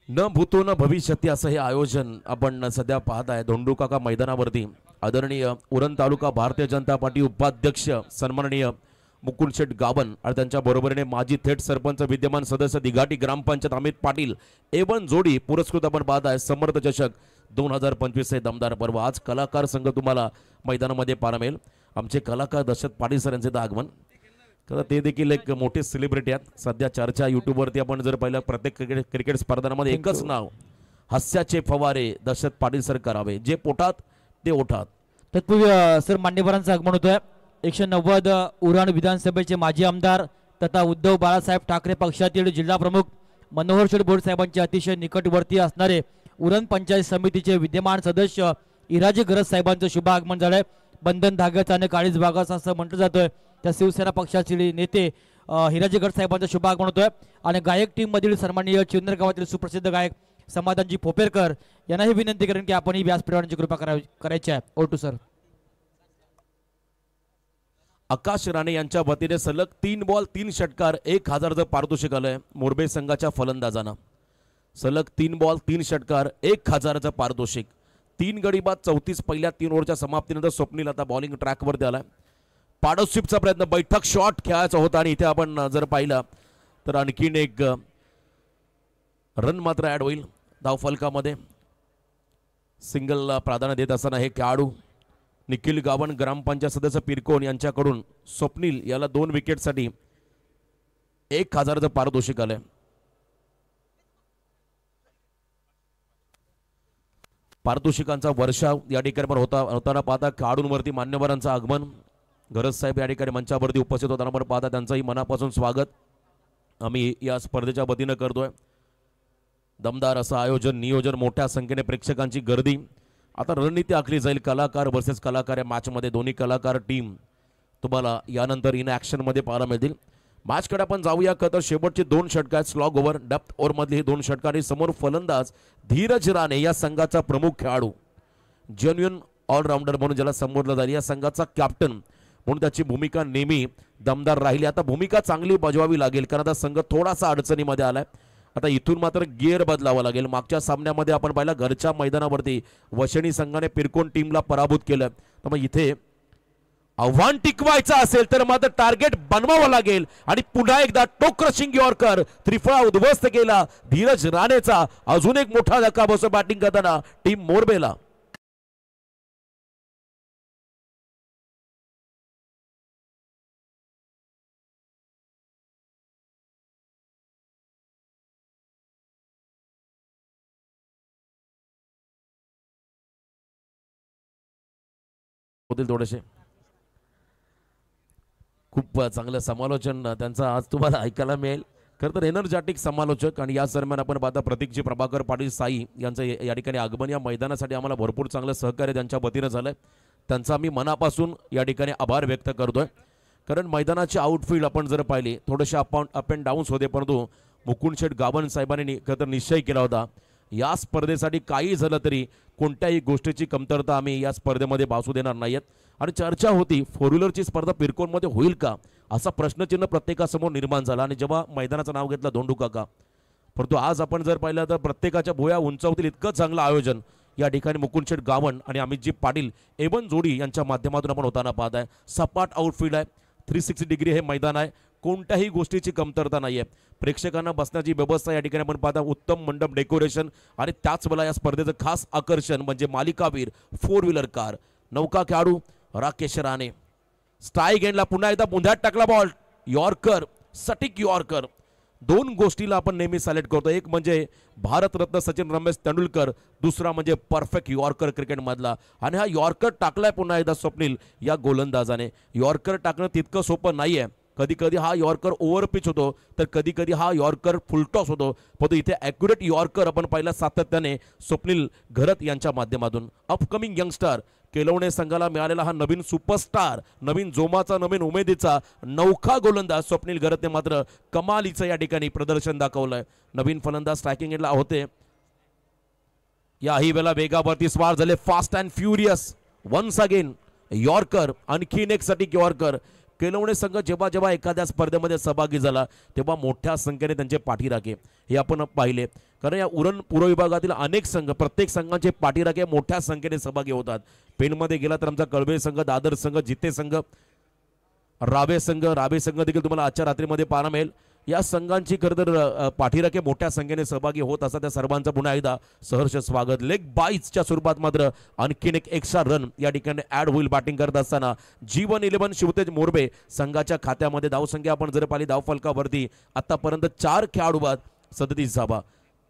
Speaker 1: न भूतो न भविष्यती असं हे आयोजन आपण सध्या पाहत आहे धोंडूकाका मैदानावरती. आदरणीय उरण तालुका भारतीय जनता पार्टी उपाध्यक्ष सन्माननीय मुकुंद शेठ गावन आणि त्यांच्या बरोबरीने माजी थेट सरपंच विद्यमान सदस्य दिघाटी ग्रामपंचायत अमित पाटील एवन जोडी पुरस्कृत आपण पाहत आहे समर्थ चषक 2025 हे दमदार पर्व. आज कलाकार संघ तुम्हाला मैदानामध्ये पाहायला मिळेल. आमचे कलाकार दशरथ पाटील सर यांचे आगमन तर ते देखील एक मोठे सेलिब्रिटी आहेत. सध्या चर्चा युट्यूबवरती आपण जर पाहिलं प्रत्येक क्रिकेट स्पर्धांमध्ये एकच नाव हास्याचे फवारे दशरथ पाटील सर करावे जे पोटात ते ओठात.
Speaker 2: तत्पूर्वी सर मान्यवरांचं आगमन होतोय. 190 उरण विधानसभेचे माजी आमदार तथा उद्धव बाळासाहेब ठाकरे पक्षातील जिल्हा प्रमुख मनोहर शेठ बोरड साहेबांचे अतिशय निकटवर्ती असणारे उरण पंचायत समितीचे विद्यमान सदस्य इराजी गरज साहेबांचं शुभ आगमन झालंय. बंधन धाग्याचा आणि काळीज भागाचा असं म्हटलं जातोय. त्या शिवसेना पक्षाचे नेते हिराजी गरज साहेबांचं शुभ आगमन होतोय. आणि गायक टीम मधील सन्माननीय चिंदर गावातील सुप्रसिद्ध गायक समाधानजी पोपेरकर यांनाही विनंती करेन की आपण ही व्यासपीठाची कृपा करायची आहे. ओटू सर.
Speaker 1: आकाश राणे यांच्या वतीने सलग 3 बॉल 3 षटकार 1000चं पारितोषिक आलंय मोरबे संघाच्या फलंदाजांना. सलग 3 बॉल 3 षटकार 1000चं पारितोषिक. 3 गडी बाद 34 पहिल्या 3 ओव्हरच्या समाप्तीनंतर स्वप्नील आता बॉलिंग ट्रॅकवरती आलाय. पार्टनरशिपचा प्रयत्न बैठक शॉट खेळायचा होता आणि इथे आपण जर पाहिला तर आणखीन एक रन मात्र ऍड होईल धावफलकामध्ये. सिंगलला प्राधान्य देत असताना हे खेळाडू निखिल गावन ग्रामपंचायत सदस्य पिरकोन यांच्याकडून स्वप्नील याला 2 विकेटसाठी 1000चं पारितोषिक आलंय. पारितोषिकांचा वर्षाव या ठिकाणी पण होताना पाहता खेळाडूंवरती मान्यवरांचं आगमन. गरज साहेब या ठिकाणी मंचावरती उपस्थित होताना पण पाहता त्यांचंही मनापासून स्वागत आम्ही या स्पर्धेच्या वतीनं करतोय. दमदार असं आयोजन नियोजन मोठ्या संख्येने प्रेक्षकांची गर्दी. आता रणनीती आखली जाईल कलाकार वर्सेस कलाकार या मॅचमध्ये. दोन्ही कलाकार टीम तुम्हाला यानंतर इन ॲक्शनमध्ये पाहायला मिळतील. मॅचकडे आपण जाऊया का तर शेवटचे 2 षटकार स्लॉग ओव्हर डेप्थ ओव्हरमधले हे 2 षटकार. समोर फलंदाज धीरज राणे या संघाचा प्रमुख खेळाडू जेन्युइन ऑलराऊंडर म्हणून ज्याला संबोधलं जाईल. या संघाचा कॅप्टन म्हणून त्याची भूमिका नेहमी दमदार राहिली. आता भूमिका चांगली बजवावी लागेल कारण आता संघ थोडासा अडचणीमध्ये आलाय. आता इथून मात्र गिअर बदलावा लागेल. मागच्या सामन्यामध्ये आपण पाहिलं घरच्या मैदानावरती वशणी संघाने पिरकोन टीमला पराभूत केलं. तर मग इथे आव्हान टिकवायचं असेल तर मात्र टार्गेट बनवावं लागेल आणि पुन्हा एकदा टोक क्रशिंग यॉर्कर त्रिफळा उद्ध्वस्त केला धीरज राणेचा. अजून एक मोठा धक्का बसतो बॅटिंग करताना टीम मोरबेला. होतील थोडेसे. खूप चांगलं समालोचन त्यांचं आज तुम्हाला ऐकायला मिळेल. खरं तर एनर्जॅटिक समालोचक. आणि या दरम्यान आपण पाहता प्रतीकजी प्रभाकर पाटील साई यांचं या ठिकाणी आगमन. या मैदानासाठी आम्हाला भरपूर चांगलं सहकार्य त्यांच्या वतीनं झालंय. त्यांचा आम्ही मनापासून या ठिकाणी आभार व्यक्त करतोय. कारण मैदानाची आउटफील्ड आपण जर पाहिली थोडेसे अप अँड डाऊन्स होते परंतु मुकुंद शेठ गावन साहेबांनी खरं तर निश्चय केला होता या स्पर्धेसाठी काही झालं तरी कोणत्याही गोष्टीची कमतरता आम्ही या स्पर्धेमध्ये भासू देणार नाहीत. आणि चर्चा होती 4 व्हीलरची स्पर्धा पिरकोनमध्ये होईल का असा प्रश्नचिन्ह प्रत्येकासमोर निर्माण झाला. आणि जेव्हा मैदानाचं नाव घेतलं धोंडू काका परंतु आज आपण जर पाहिलं तर प्रत्येकाच्या भुया उंचावतील इतकं चांगलं आयोजन या ठिकाणी मुकुंद शेठ गावन आणि अमितजी पाटील एवन जोडी यांच्या माध्यमातून आपण होताना पाहत आहे. सपाट आउटफील्ड आहे. 360 डिग्री हे मैदान आहे. कोणत्याही गोष्टीची कमतरता नाही आहे. प्रेक्षकांना बसण्याची व्यवस्था या ठिकाणी आपण पाहता. उत्तम मंडप डेकोरेशन आणि त्याच वेळेला या स्पर्धेचं खास आकर्षण म्हणजे मालिकावीर 4 व्हीलर कार. नौका खेळाडू राकेश राणे स्ट्राईक एंडला पुन्हा एकदा बुंध्यात टाकला बॉल. यॉर्कर सटीक यॉर्कर. 2 गोष्टीला आपण नेहमी सिलेक्ट करतो. एक म्हणजे भारतरत्न सचिन रमेश तेंडुलकर दुसरा म्हणजे परफेक्ट यॉर्कर क्रिकेटमधला. आणि हा यॉर्कर टाकलाय पुन्हा एकदा स्वप्नील या गोलंदाजाने. यॉर्कर टाकणं तितकं सोपं नाही आहे. कधी कधी हा यॉर्कर ओव्हर पिच होतो तर कधी कधी हा यॉर्कर फुलटॉस होतो. परंतु इथे ॲक्युरेट यॉर्कर आपण पाहिला सातत्याने स्वप्नील घरत यांच्या माध्यमातून. अपकमिंग यंगस्टर केलवणे संघाला मिळालेला हा नवीन सुपरस्टार नवीन जोमाचा नवीन उमेदीचा नौखा गोलंदाज स्वप्नील घरतने मात्र कमालीचं या ठिकाणी प्रदर्शन दाखवलंय. नवीन फलंदाज स्ट्रायकिंग एंडला होते. याही वेळेला वेगावरती स्वार झाले fast and furious. Once again yorker आणखीन एक सटीक यॉर्कर. केलवणे संघ जेव्हा जेव्हा एखाद्या स्पर्धेमध्ये सहभागी झाला तेव्हा मोठ्या संख्येने त्यांचे पाठीराखे हे आपण पाहिले, कारण या उरण पूर्व विभागातील अनेक संघ, प्रत्येक संघाचे पाठीराखे मोठ्या संख्येने सहभागी होतात. पेनमध्ये गेला तर आमचा कळवे संघ, दादर संघ, जिते संघ, रावे संघ देखील तुम्हाला आजच्या रात्रीमध्ये पाहायला मिळेल. या संघांची खरं तर पाठीराखे मोठ्या संख्येने सहभागी होत असतात. त्या सर्वांचं पुन्हा एकदा सहर्ष स्वागत. लेग बाईजच्या स्वरूपात मात्र आणखीन एक एक्स्ट्रा रन या ठिकाणी ॲड होईल. बॅटिंग करत असताना G111 शिवतेज मोरबे संघाच्या खात्यामध्ये धावसंख्या आपण जर पाहिली धावफलकावरती आतापर्यंत 4 खेळाडू बाद, 37 धावा,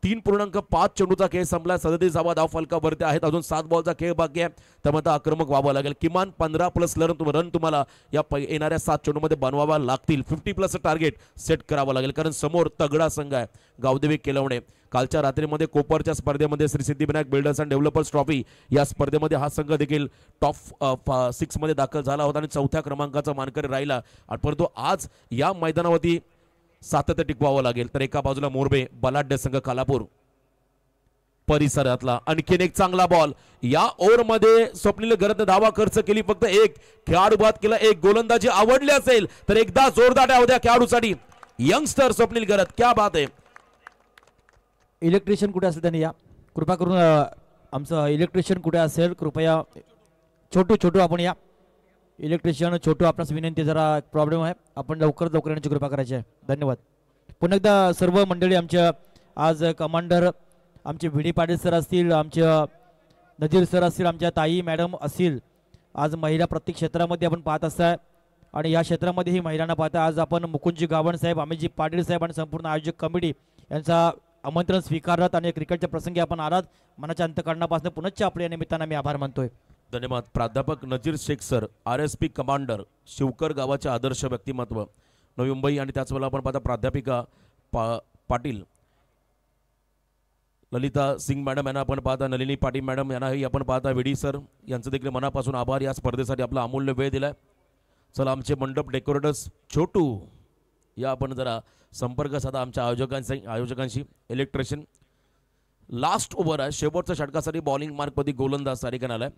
Speaker 1: 3.5 चेंडूचा खेळ संपला, 37 धावा धावफलकावरती आहेत. अजून 7 बॉलचा खेळ बाकी आहे, त्यामुळे आक्रमक व्हावं लागेल. किमान 15+ रन तुम्हाला या येणाऱ्या 7 चेंडूमध्ये बनवावा लागतील. 50+ टार्गेट सेट करावं लागेल, कारण समोर तगडा संघ आहे गावदेवी केलवणे. कालच्या रात्रीमध्ये कोपरच्या स्पर्धेमध्ये Shri Siddhivinayak builders and developers trophy या स्पर्धेमध्ये हा संघ देखील टॉप 6 मध्ये दाखल झाला होता आणि 4थ्या क्रमांकाचा मानकरी राहिला. परंतु आज या मैदानावरती सातत्य टिकवावं लागेल. तर एका बाजूला मोरबे बलाढ्य संघ खालापूर परिसरातला आणखीन एक चांगला बॉल. या ओव्हरमध्ये स्वप्नील घरत धावा खर्च केली, फक्त एक खेळाडू बाद केला. एक गोलंदाजी आवडली असेल तर एकदा जोरदार डाव द्या खेळाडूसाठी. यंगस्टर स्वप्नील घरत, क्या बात आहे.
Speaker 2: इलेक्ट्रिशियन कुठे असेल त्यांनी या कृपा करून आमचं इलेक्ट्रिशियन कुठे असेल कृपया छोटू आपण या. इलेक्ट्रिशियन छोटू, आपणास विनंती, जरा प्रॉब्लेम आहे, आपण लवकर येण्याची कृपा करायची आहे. धन्यवाद. पुन्हा एकदा सर्व मंडळी आमच्या आज कमांडर आमचे व्ही डी पाटील सर असतील, आमच्या नजीर सर असतील, आमच्या ताई मॅडम असतील. आज महिला प्रत्येक क्षेत्रामध्ये आपण पाहत असताय आणि या क्षेत्रामध्ये ही महिलांना पाहता आज आपण मुकुंदजी गावण साहेब, अमितजी पाटील साहेब आणि संपूर्ण आयोजक कमिटी यांचा आमंत्रण स्वीकारत आणि क्रिकेटच्या प्रसंगी आपण आलात. मनाच्या अंतकरणापासून पुनश्च आपल्या या निमित्तानं मी आभार मानतोय.
Speaker 1: धन्यवाद. प्राध्यापक Nazir Shaikh sir, RSP commander, Shivkar गावाचे आदर्श व्यक्तिमत्व, नवी मुंबई. आणि त्याचवेळेला आपण पाहता प्राध्यापिका पाटील ललिता सिंग मॅडम यांना आपण पाहता, नलिनी पाटील मॅडम यांनाही आपण पाहता, विडी सर यांचं देखील मनापासून आभार. या स्पर्धेसाठी आपला अमूल्य वेळ दिलाय. चला आमचे मंडप डेकोरेटर्स छोटू या आपण जरा संपर्क साधा आमच्या आयोजकांशी. इलेक्ट्रिशियन लास्ट ओव्हर आहे, शेवटच्या षटकासाठी बॉलिंग मार्कमध्ये गोलंदाज तारिकान आलाय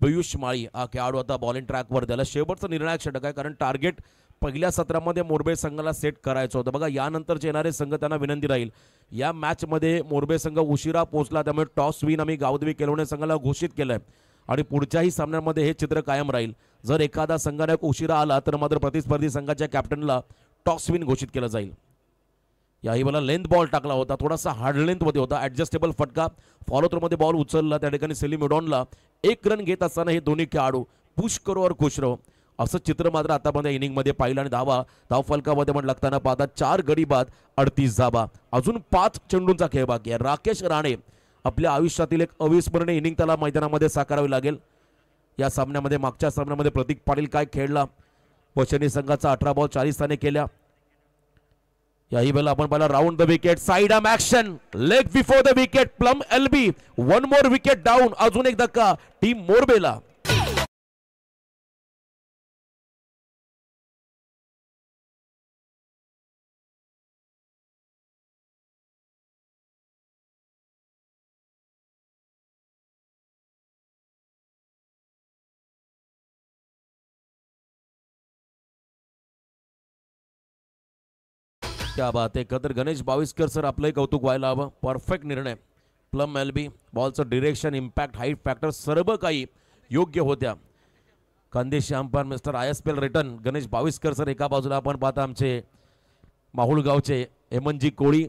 Speaker 1: पियुष माळी. हा खेळाडू आता बॉलिंग ट्रॅकवर त्याला शेवटचं निर्णायक षटक आहे, कारण टार्गेट पहिल्या सत्रामध्ये मोरबे संघाला सेट करायचं होतं. बघा यानंतरचे येणारे संघ त्यांना विनंती राहील, या मॅचमध्ये मोरबे संघ उशिरा पोहोचला, त्यामुळे टॉस विन आम्ही गावदेवी केलवणे संघाला घोषित केलंय आणि पुढच्याही सामन्यांमध्ये हे चित्र कायम राहील. जर एखादा संघाने उशिरा आला तर मात्र प्रतिस्पर्धी संघाच्या कॅप्टनला टॉस विन घोषित केलं जाईल. याही मला लेंथ बॉल टाकला होता, थोडासा हार्ड लेंथमध्ये होता, ॲडजस्टेबल फटका. फॉलो थ्रोमध्ये बॉल उचलला, त्या ठिकाणी सेलिम उडॉनला 1 रन घेत असताना हे दोन्ही खेळाडू पुश करो और खुश रहो असं चित्र मात्र आतापर्यंत इनिंगमध्ये पाहिलं. आणि धाव फलकामध्ये पण लागताना पाहता 4 गडी बाद 38 धावा, अजून 5 चेंडूंचा खेळ बाकी आहे. राकेश राणे आपल्या आयुष्यातील एक अविस्मरणीय इनिंग त्याला मैदानामध्ये साकारावी लागेल. या सामन्यामध्ये मागच्या सामन्यामध्ये प्रतीक पाटील काय खेळला, पशनी संघाचा 18 बॉल 40 स्थाने केल्या. याही वेळेला आपण पाहिला round the wicket, side arm action, leg before the wicket, plum LB, 1 more wicket down. अजून एक धक्का टीम मोरबेला. क्या बात आहे. खतर गणेश बाविस्कर सर आपलंही कौतुक व्हायला हवं. परफेक्ट निर्णय. प्लम LB, बॉलचं डिरेक्शन, इम्पॅक्ट, हाईट फॅक्टर सर्व काही योग्य होत्या. खानदेशी umpire mister ISPL return Ganesh Baviskar sir. एका बाजूला आपण पाहता आमचे माहुळ गावचे हेमंतजी कोळी,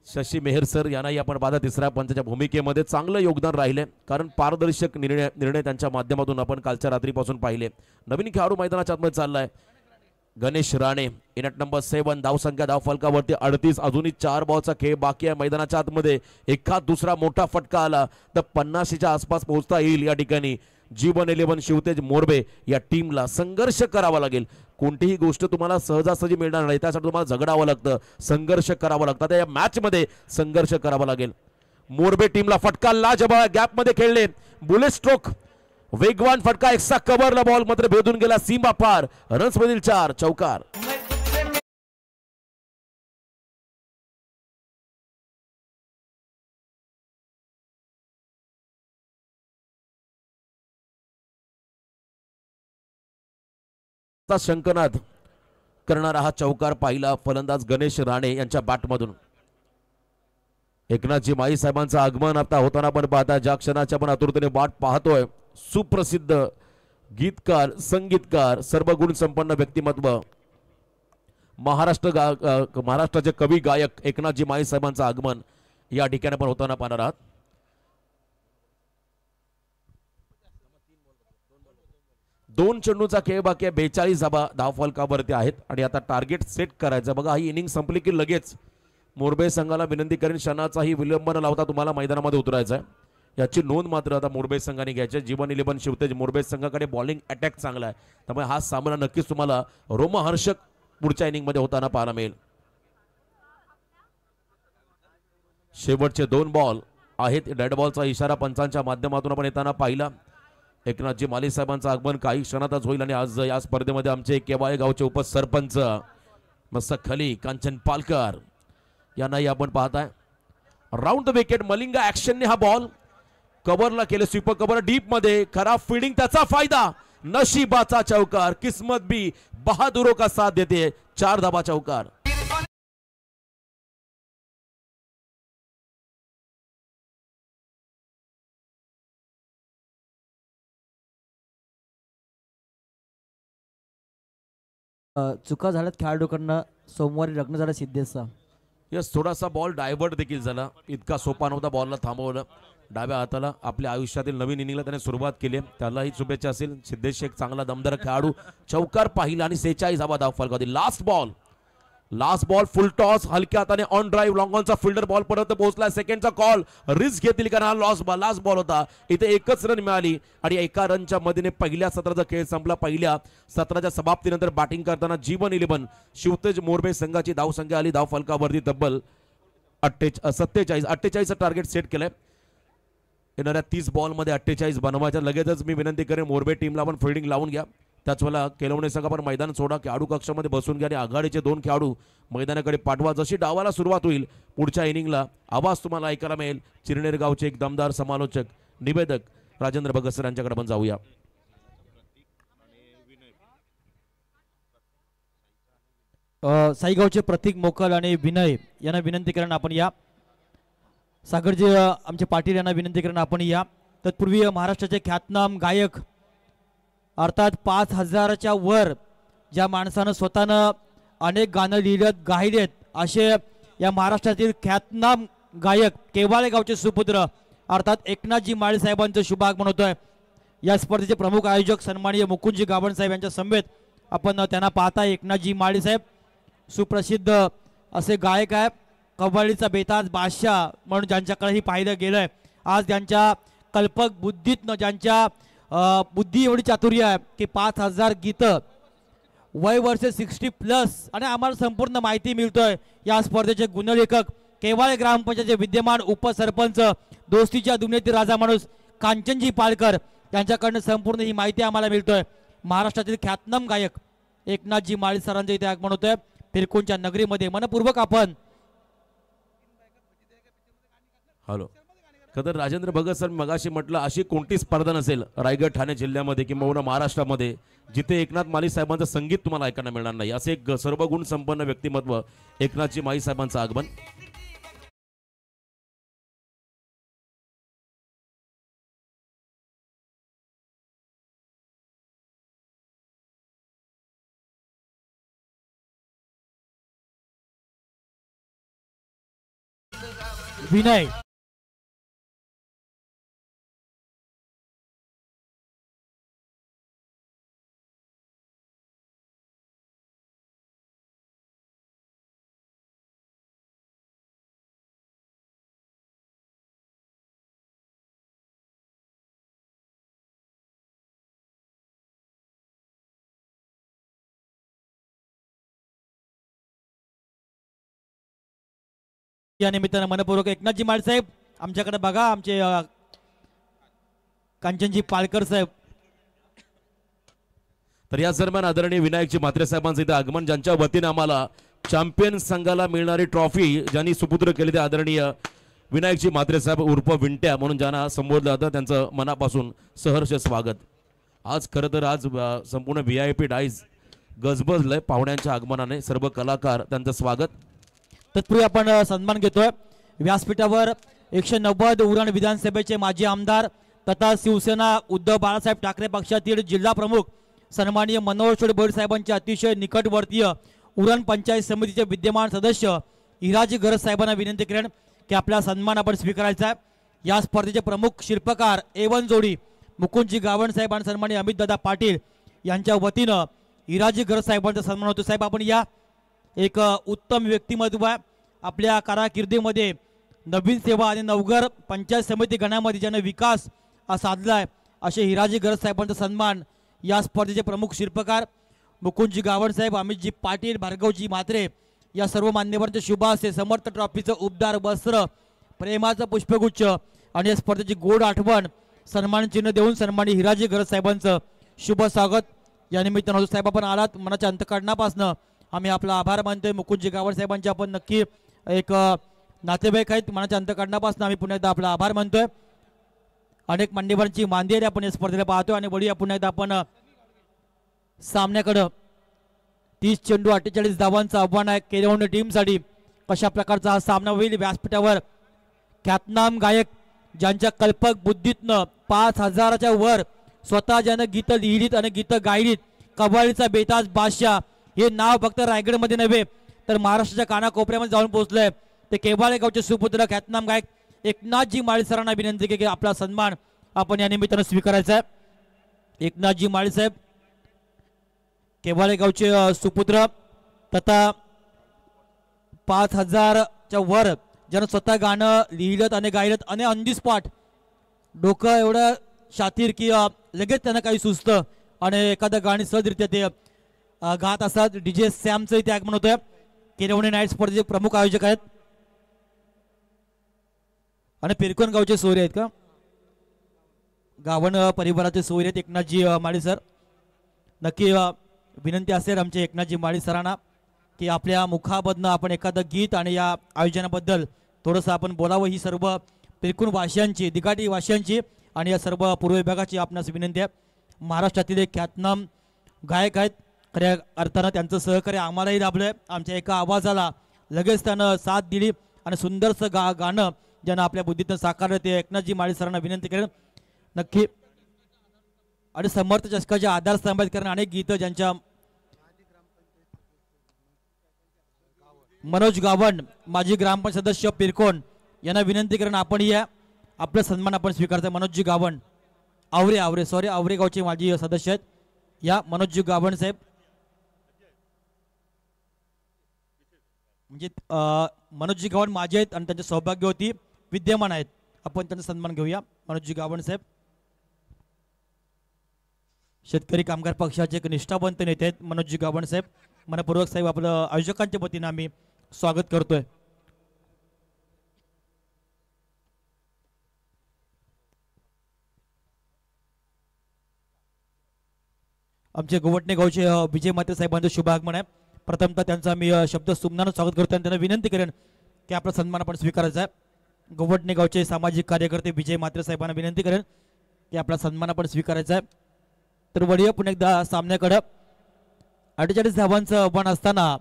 Speaker 1: शशी मेहर सर यांनाही आपण पाहता तिसऱ्या पंचाच्या भूमिकेमध्ये चांगलं योगदान राहिले, कारण पारदर्शक निर्णय त्यांच्या माध्यमातून आपण कालच्या रात्रीपासून पाहिले. नवीन खेळाडू मैदानाच्या आतमध्ये चाललाय गणेश राणे, इनट नंबर 7, धावसंख्या धाव फलकावरती 38, अजूनही 4 बॉलचा खेळ बाकी आहे. मैदानाच्या आतमध्ये एखाद दुसरा मोठा फटका आला तर 50च्या आसपास पोहोचता येईल. या ठिकाणी G111 शिवतेज मोरबे या टीमला संघर्ष करावा लागेल. कोणतीही गोष्ट तुम्हाला सहजासहजी मिळणार नाही, त्यासाठी तुम्हाला झगडावं लागतं, संघर्ष करावा लागतं. या मॅचमध्ये संघर्ष करावा लागेल. मोरबे टीमला फटका लाजवाब गॅपमध्ये खेळले, बुलेट स्ट्रोक, वेगवान फटका, एक्स्ट्रा कव्हरला बॉल मात्र भेदून गेला सीमा पार. रन्स मधील 4 चौकार. चा शंकनाद करणारा हा चौकार पाहिला फलंदाज गणेश राणे यांच्या बॅटमधून. एकनाथजी माई साहेबांचं आगमन आता होताना पण पाहता, ज्या क्षणाच्या पण आतुरतेने वाट पाहतोय. सुप्रसिद्ध गीतकार, संगीतकार, सर्व गुण संपन्न व्यक्तिमत्व, महाराष्ट्राचे कवी गायक एकनाथजी माई साहेबांचं आगमन या ठिकाणी पण होताना पाहणार आहात. दोन चेंडूचा खेळ बाकी आहे. 42 धाबा धावफलकावरती आहेत आणि आता टार्गेट सेट करायचं. बघा, ही इनिंग संपली की लगेच मोरबे संघाला विनंती करेन, क्षणाचाही विलंब न लावता तुम्हाला मैदानामध्ये उतरायचं आहे. याची नोंद मात्र आता मोरबे संघाने घ्यायची. जीवन 11 शिवतेज मोरबे संघाकडे बॉलिंग अटॅक चांगला आहे, त्यामुळे हा सामना नक्कीच तुम्हाला रोमहर्षक पुढच्या इनिंगमध्ये होताना पाहायला मिळेल. शेवटचे 2 बॉल आहेत. डेड बॉलचा इशारा पंचांच्या माध्यमातून आपण येताना पाहिला. एकनाथजी माली साहेबांचं आगमन काही क्षणातच होईल आणि आज या स्पर्धेमध्ये आमचे केवाळे गावचे उपसरपंच मस्तक खली कांचन पालकर यांनाही आपण पाहताय. राऊंड द विकेट मलिंगा ऍक्शनने हा बॉल कव्हरला केले. स्वीपर कव्हर डीप मध्ये, खराब फिल्डिंग त्याचा फायदा. नशिबाचा चौकार, किस्मत भी बहादुरों का साथ देते. 4 धाबा चौकार.
Speaker 2: चुका झाल्यात खेळाडूकडनं. सोमवारी लग्न झालं सिद्धेशचा.
Speaker 1: यस, थोडासा बॉल डायव्हर्ट देखील झाला. इतका सोपा नव्हता बॉलला थांबवलं. डाव्या हाताला आपल्या आयुष्यातील नवीन इनिंगला त्याने सुरुवात केली. त्यालाही शुभेच्छा असेल. सिद्धेश एक चांगला दमदार खेळाडू. चौकार पाहिला आणि 46 धावा धावफलकावरती. लास्ट बॉल फुल टॉस, हलक्या हाताने ऑन ड्राईव्ह, लॉंग ऑनचा फिल्डर बॉल पर्यंत पोहोचला. सेकंडचा कॉल, रिस्क घेतली कारण हा लास्ट बॉल होता. इथे एकच रन मिळाली आणि एका रनच्या मदतीने पहिल्या सत्राचा खेळ संपला. पहिल्या सत्राच्या समाप्तीनंतर बॅटिंग करताना जीवन 11 शिवतेज मोरबे संघाची धावसंख्या आली धावफलकावरती तब्बल 48 टार्गेट सेट केलंय. येणाऱ्या 30 बॉलमध्ये 48 बनवायच्या. लगेचच मी विनंती करेन मोरबे टीमला पण फिल्डिंग लावून घ्या. त्याच वेळेला केलवणे संघ पण मैदान सोडा, खेळाडू कक्षामध्ये बसून घ्या आणि आघाडीचे 2 खेळाडू मैदानाकडे पाठवा. जशी डावाला सुरुवात होईल पुढच्या इनिंगला आवाज तुम्हाला ऐकायला मिळेल. चिरनेर गावचे एक दमदार समालोचक निवेदक राजेंद्र भगत सर यांच्याकडे पण जाऊया.
Speaker 2: साईगावचे प्रतीक मोकल आणि विनय यांना विनंती करणं आपण या. सागरजी आमचे पाटील यांना विनंती करणं आपण या. तत्पूर्वी महाराष्ट्राचे ख्यातनाम गायक अर्थात 5000च्या वर ज्या माणसानं स्वतःनं अनेक गाणं लिहिलेत गायलेत असे या महाराष्ट्रातील ख्यातनाम गायक केवाळे गावचे सुपुत्र अर्थात एकनाथजी माळी साहेबांचं शुभ आगमन होतोय. या स्पर्धेचे प्रमुख आयोजक सन्माननीय मुकुंदजी गावण साहेब यांच्या समवेत आपण त्यांना पाहताय. एकनाथजी माळी साहेब सुप्रसिद्ध असे गायक आहे. कव्वालीचा बेताज बादशाह म्हणून ज्यांच्याकडेही पाहिलं गेलंय. आज त्यांच्या कल्पक बुद्धीतनं ज्यांच्या बुद्धी एवढी चातुर्य आहे की 5000 गीतं, वय वर्ष 60+ आणि आम्हाला संपूर्ण माहिती मिळतोय या स्पर्धेचे गुणलेखक केवाळे ग्रामपंचायतचे विद्यमान उपसरपंच, दोस्तीच्या दुनियेतील राजा माणूस कांचनजी पालकर यांच्याकडनं संपूर्ण ही माहिती आम्हाला मिळतोय. महाराष्ट्रातील ख्यातनाम गायक एकनाथजी माळी सरांचे इथे आगमन होतंय फिरकोनच्या नगरीमध्ये. मनपूर्वक आपण
Speaker 1: हॅलो खतर राजेंद्र भगत सर मगाशी म्हटलं अशी कोणती स्पर्धा नसेल रायगड ठाणे जिल्ह्यामध्ये किंवा महाराष्ट्रामध्ये जिथे एकनाथ माली साहेबांचं संगीत तुम्हाला ऐकायला मिळणार नाही. असे एक सर्व गुण संपन्न व्यक्तिमत्व एकनाथजी माई साहेबांचं आगमन.
Speaker 2: विनय या निमित्तानं मनपूर्वक एकनाथजी माळी साहेब आमच्याकडे बघा. आमचे कांचनजी पालकर साहेब.
Speaker 1: तर या दरम्यान आदरणीय विनायकजी म्हात्रे साहेबांचं इथे आगमन, ज्यांच्या वतीने आम्हाला चॅम्पियन संघाला मिळणारी ट्रॉफी ज्यांनी सुपुत्र केली ते आदरणीय विनायकजी म्हात्रे साहेब उर्फ विंट्या म्हणून ज्यांना संबोधलं जातं त्यांचं मनापासून सहर्ष स्वागत. आज खरं तर आज संपूर्ण VIP डाईज गजबजलंय पाहुण्यांच्या आगमनाने. सर्व कलाकार त्यांचं स्वागत.
Speaker 2: तत्पूर्वी आपण सन्मान घेतोय व्यासपीठावर 190 उरण विधानसभेचे माजी आमदार तथा शिवसेना उद्धव बाळासाहेब ठाकरे पक्षातील जिल्हा प्रमुख सन्माननीय मनोहर भोईर साहेबांचे अतिशय निकटवर्तीय उरण पंचायत समितीचे विद्यमान सदस्य हिराजी गरज साहेबांना विनंती करेन की आपला सन्मान आपण स्वीकारायचा आहे. या स्पर्धेचे प्रमुख शिल्पकार A1 जोडी मुकुंदजी गावण साहेब आणि सन्माननीय अमितदादा पाटील यांच्या वतीनं हिराजी गरज साहेबांचा सन्मान होतो. साहेब आपण या एक उत्तम व्यक्तिमत्व आहे. आपल्या कारकिर्दीमध्ये नवीन सेवा आणि नवघर पंचायत समिती गणामध्ये ज्याने विकास साधलाय असे हिराजी गरज साहेबांचा सन्मान या स्पर्धेचे प्रमुख शिल्पकार मुकुंदजी गावण साहेब, अमितजी पाटील, भार्गवजी म्हात्रे या सर्व मान्यवरांचे शुभ हस्ते समर्थ ट्रॉफीचं उबदार वस्त्र, प्रेमाचं पुष्पगुच्छ आणि या स्पर्धेची गोड आठवण सन्मान चिन्ह देऊन सन्मानी हिराजी गरज साहेबांचं शुभ स्वागत. या निमित्तानं साहेब आपण आलात मनाच्या अंतःकरणापासनं आम्ही आपला आभार मानतोय. मुकुंदजी गावण साहेबांचे आपण नक्की एक नातेवाईक आहेत. मनाच्या अंतःकरणापासून आम्ही पुन्हा एकदा आपला आभार मानतोय. अनेक मान्यवरांची मांदियारी आपण या स्पर्धेला पाहतोय आणि वळूया पुन्हा एकदा आपण सामन्याकडं. 30 चेंडू 48 धावांचं आव्हान आहे केरवणे टीमसाठी. कशा प्रकारचा हा सामना होईल. व्यासपीठावर ख्यातनाम गायक ज्यांच्या कल्पक बुद्धीतनं 5000च्या वर स्वतः ज्यानं गीतं लिहिलीत आणि गीतं गायलीत, कव्वालीचा बेताज बादशाह हे नाव फक्त रायगडमध्ये नव्हे तर महाराष्ट्राच्या कानाकोपऱ्यामध्ये जाऊन पोहोचलंय. ते केवाळे गावचे सुपुत्र ख्यातनाम गायक एकनाथजी माळी सरांना विनंती की आपला सन्मान आपण या निमित्तानं स्वीकारायचा आहे. एकनाथजी माळी साहेब केवाळे गावचे सुपुत्र तथा 5000च्या वर ज्यानं स्वतः गाणं लिहिलं आणि गायलं आणि ऑन दी स्पॉट डोकं एवढं शातीर की लगेच त्यांना काही सुचतं आणि एखादं गाणी सहजरित्या ते गात असतात. DJ सॅमचं इथे आगमन होतंय. केरवणे नाईट स्पर्धेचे प्रमुख आयोजक आहेत आणि पिरकोन गावचे सोयरे आहेत का गावण परिवाराचे सोयरे आहेत एकनाथजी माळी सर. नक्की विनंती असेल आमचे एकनाथजी माळी सरांना की आपल्या मुखामधनं आपण एखादं गीत आणि या आयोजनाबद्दल थोडंसं आपण बोलावं. ही सर्व पिरकोन वासियांची दिघाटी वासियांची आणि या सर्व पूर्व विभागाची आपणास विनंती आहे. महाराष्ट्रातील एक ख्यातनाम गायक आहेत. खऱ्या अर्थानं त्यांचं सहकार्य आम्हालाही लाभलंय. आमच्या एका आवाजाला लगेच त्यानं साथ दिली आणि सुंदरसं गाणं ज्यानं आपल्या बुद्धीतनं साकारलं ते एकनाथजी माळी सरांना विनंती करेन नक्की. आणि समर्थ चषकाच्या आधारस्तंभात करणं अनेक गीतं ज्यांच्या मनोज गावण माजी ग्रामपंचायत सदस्य पिरकोन यांना विनंती करेन आपण या आपला सन्मान आपण स्वीकारता. मनोजजी गावण आवरे गावचे माजी सदस्य आहेत. या मनोजजी गावण साहेब म्हणजे मनोजजी गावण माजी आहेत आणि त्यांच्या सौभाग्यवती विद्यमान आहेत. आपण त्यांचा सन्मान घेऊया. मनोजजी गावण साहेब शेतकरी कामगार पक्षाचे एक निष्ठावंत नेते आहेत. मनोजजी गावण साहेब मनपूर्वक साहेब आपलं आयोजकांच्या वतीनं आम्ही स्वागत करतोय. आमचे गोवटणे गावचे विजय माते साहेबांचं शुभ आगमन आहे. प्रथमतः त्यांचं आम्ही शब्द सुमनानं स्वागत करतो आणि त्यांना विनंती करेन की आपला सन्मान आपण स्वीकारायचा आहे. गोवटणे गावचे सामाजिक कार्यकर्ते विजय मात्रे साहेबांना विनंती करेन की आपला सन्मान आपण स्वीकारायचा आहे. तर वळूया पुन्हा एकदा सामन्याकडं. 48 धावांचं आव्हान असताना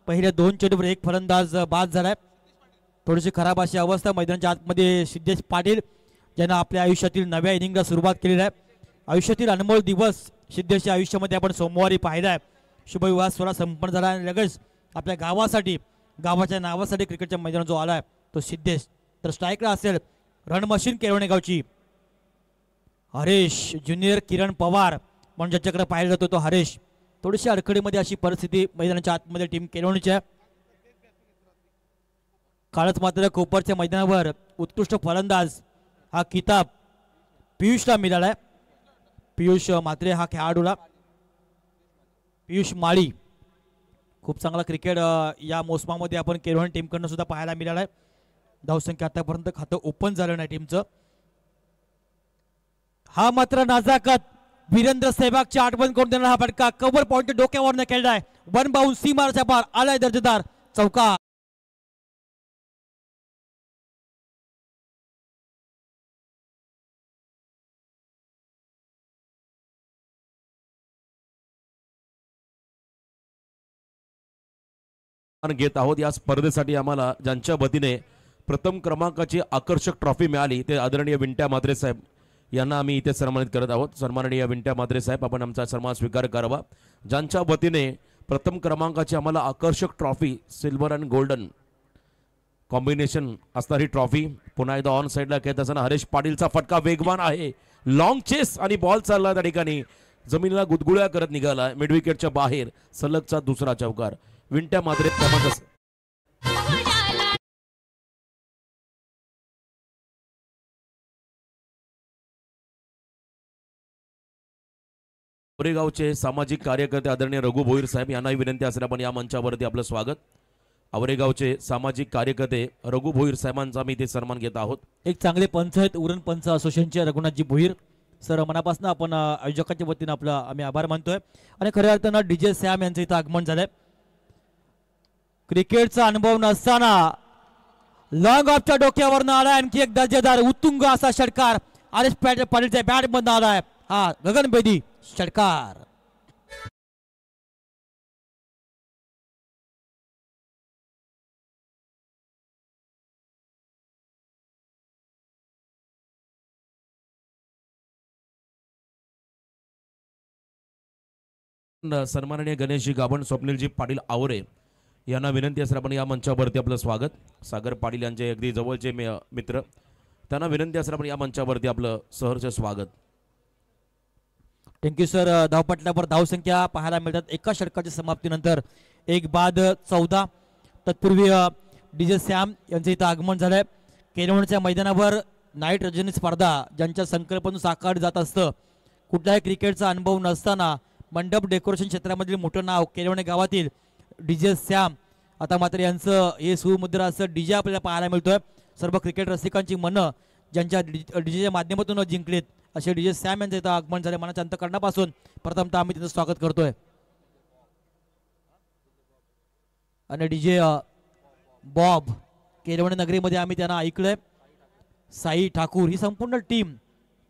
Speaker 2: पहिल्या 2 चेंडूवर एक फलंदाज बाद झालाय. थोडीशी खराब अशी अवस्था मैदानाच्या आतमध्ये सिद्धेश पाटील ज्यांना आपल्या आयुष्यातील नव्या इनिंगला सुरुवात केलेली आहे. आयुष्यातील अनमोल दिवस सिद्धेशच्या आयुष्यामध्ये आपण सोमवारी पाहिलाय. शुभविवाह सोहळा संपन्न झाला आणि लगेच आपल्या गावासाठी गावाच्या नावासाठी क्रिकेटच्या मैदानात जो आलाय तो सिद्धेश. तर स्ट्राईकला असेल रण मशीन केरवणे गावची हरेश ज्युनियर किरण पवार म्हणून ज्याच्याकडे पाहिला जातो तो हरेश. थोडीशी अडखळीमध्ये अशी परिस्थिती मैदानाच्या आतमध्ये टीम केरवणीची आहे. कालच मात्र कोपरच्या मैदानावर उत्कृष्ट फलंदाज हा किताब पियुषला मिळालाय. पियुष म्हात्रे हा खेळाडूला पियुष माळी खूप चांगला क्रिकेट या मोसमामध्ये आपण केरवणी टीमकडनं सुद्धा पाहायला मिळालाय. धावसंख्या आतापर्यंत खातं ओपन झालं नाही टीमचं. हा मात्र नाजाकत वीरेंद्र सेहवागची आठवण करून देणारा हा फटका कव्हर पॉइंट डोक्यावरनं खेळलाय. वन बाउंस सीमारच्या पार आलाय दर्जेदार चौका.
Speaker 1: घेत आहोत. या स्पर्धेसाठी आम्हाला ज्यांच्या वतीने प्रथम क्रमांकाची आकर्षक ट्रॉफी मिळाली ते आदरणीय विंट्या म्हात्रे साहेब यांना आम्ही इथे सन्मानित करत आहोत. सन्माननीय विंट्या म्हात्रे साहेब, आपण आमचा सन्मान स्वीकार करावा. ज्यांच्या वतीने प्रथम क्रमांकाची आम्हाला आकर्षक trophy silver and golden combination असणारी ट्रॉफी. पुन्हा एकदा ऑन साईडला खेळत असताना हरेश पाटीलचा फटका वेगवान आहे. लॉंग चेस आणि बॉल चालला त्या ठिकाणी जमिनीला गुदगुळ्या करत निघाला. मिड विकेटच्या बाहेर सलगचा दुसरा चौकार. विंट्या म्हात्रे आवरेगावचे सामाजिक कार्यकर्ते आदरणीय रघु भोईर साहेब यांनाही विनंती असेल आपण या मंचावरती आपलं स्वागत. आवरेगावचे सामाजिक कार्यकर्ते रघु भोईर साहेबांचा मी ते सन्मान घेत आहोत.
Speaker 2: एक चांगले पंच आहेत उरण पंच असोसिएशनचे रघुनाथजी भोईर सर, मनापासून आपण आयोजकांच्या वतीनं आपलं आम्ही आभार मानतोय. आणि खऱ्या अर्थानं डीजे सॅम यांचं इथं आगमन झालंय. क्रिकेटचा अनुभव नसताना लॉंग ऑफच्या डोक्यावरनं आलाय आणखी एक दर्जेदार उत्तुंग असा षटकार. हरेश पाटीलच्या बॅट बंद आलाय. हा गगनभेदी षटकार.
Speaker 1: सन्माननीय गणेशजी गाभण, स्वप्नीलजी पाटील आवरे यांना विनंती असेल आपण या मंचावरती आपलं स्वागत. सागर पाटील यांचे अगदी जवळचे मित्र, त्यांना विनंती असेल आपण या मंचावरती आपलं सहर्ष स्वागत.
Speaker 2: Thank you sir. धावपटलावर धावसंख्या पाहायला मिळतात एका षटकाच्या समाप्तीनंतर 1-14. तत्पूर्वी डीजे सॅम यांचं इथं आगमन झालंय. केरवणच्या मैदानावर नाईट रजनी स्पर्धा ज्यांच्या संकल्पनेतून साकारलं जात असतं. कुठल्याही क्रिकेटचा अनुभव नसताना मंडप डेकोरेशन क्षेत्रामधील मोठं नाव केरवणे गावातील डीजे सॅम, आता मात्र यांचं हे सुमुद्रा असं डीजे आपल्याला पाहायला मिळतोय. सर्व क्रिकेट रसिकांची मनं ज्यांच्या डीजेच्या माध्यमातून जिंकलेत असे डीजे सॅम यांचं इथं आगमन झाले. मनाच्या अंतःकरणापासून प्रथमतः आम्ही तिथं स्वागत करतोय. आणि डीजे बॉब केरवणे नगरीमध्ये आम्ही त्यांना ऐकलंय. साई ठाकूर ही संपूर्ण टीम,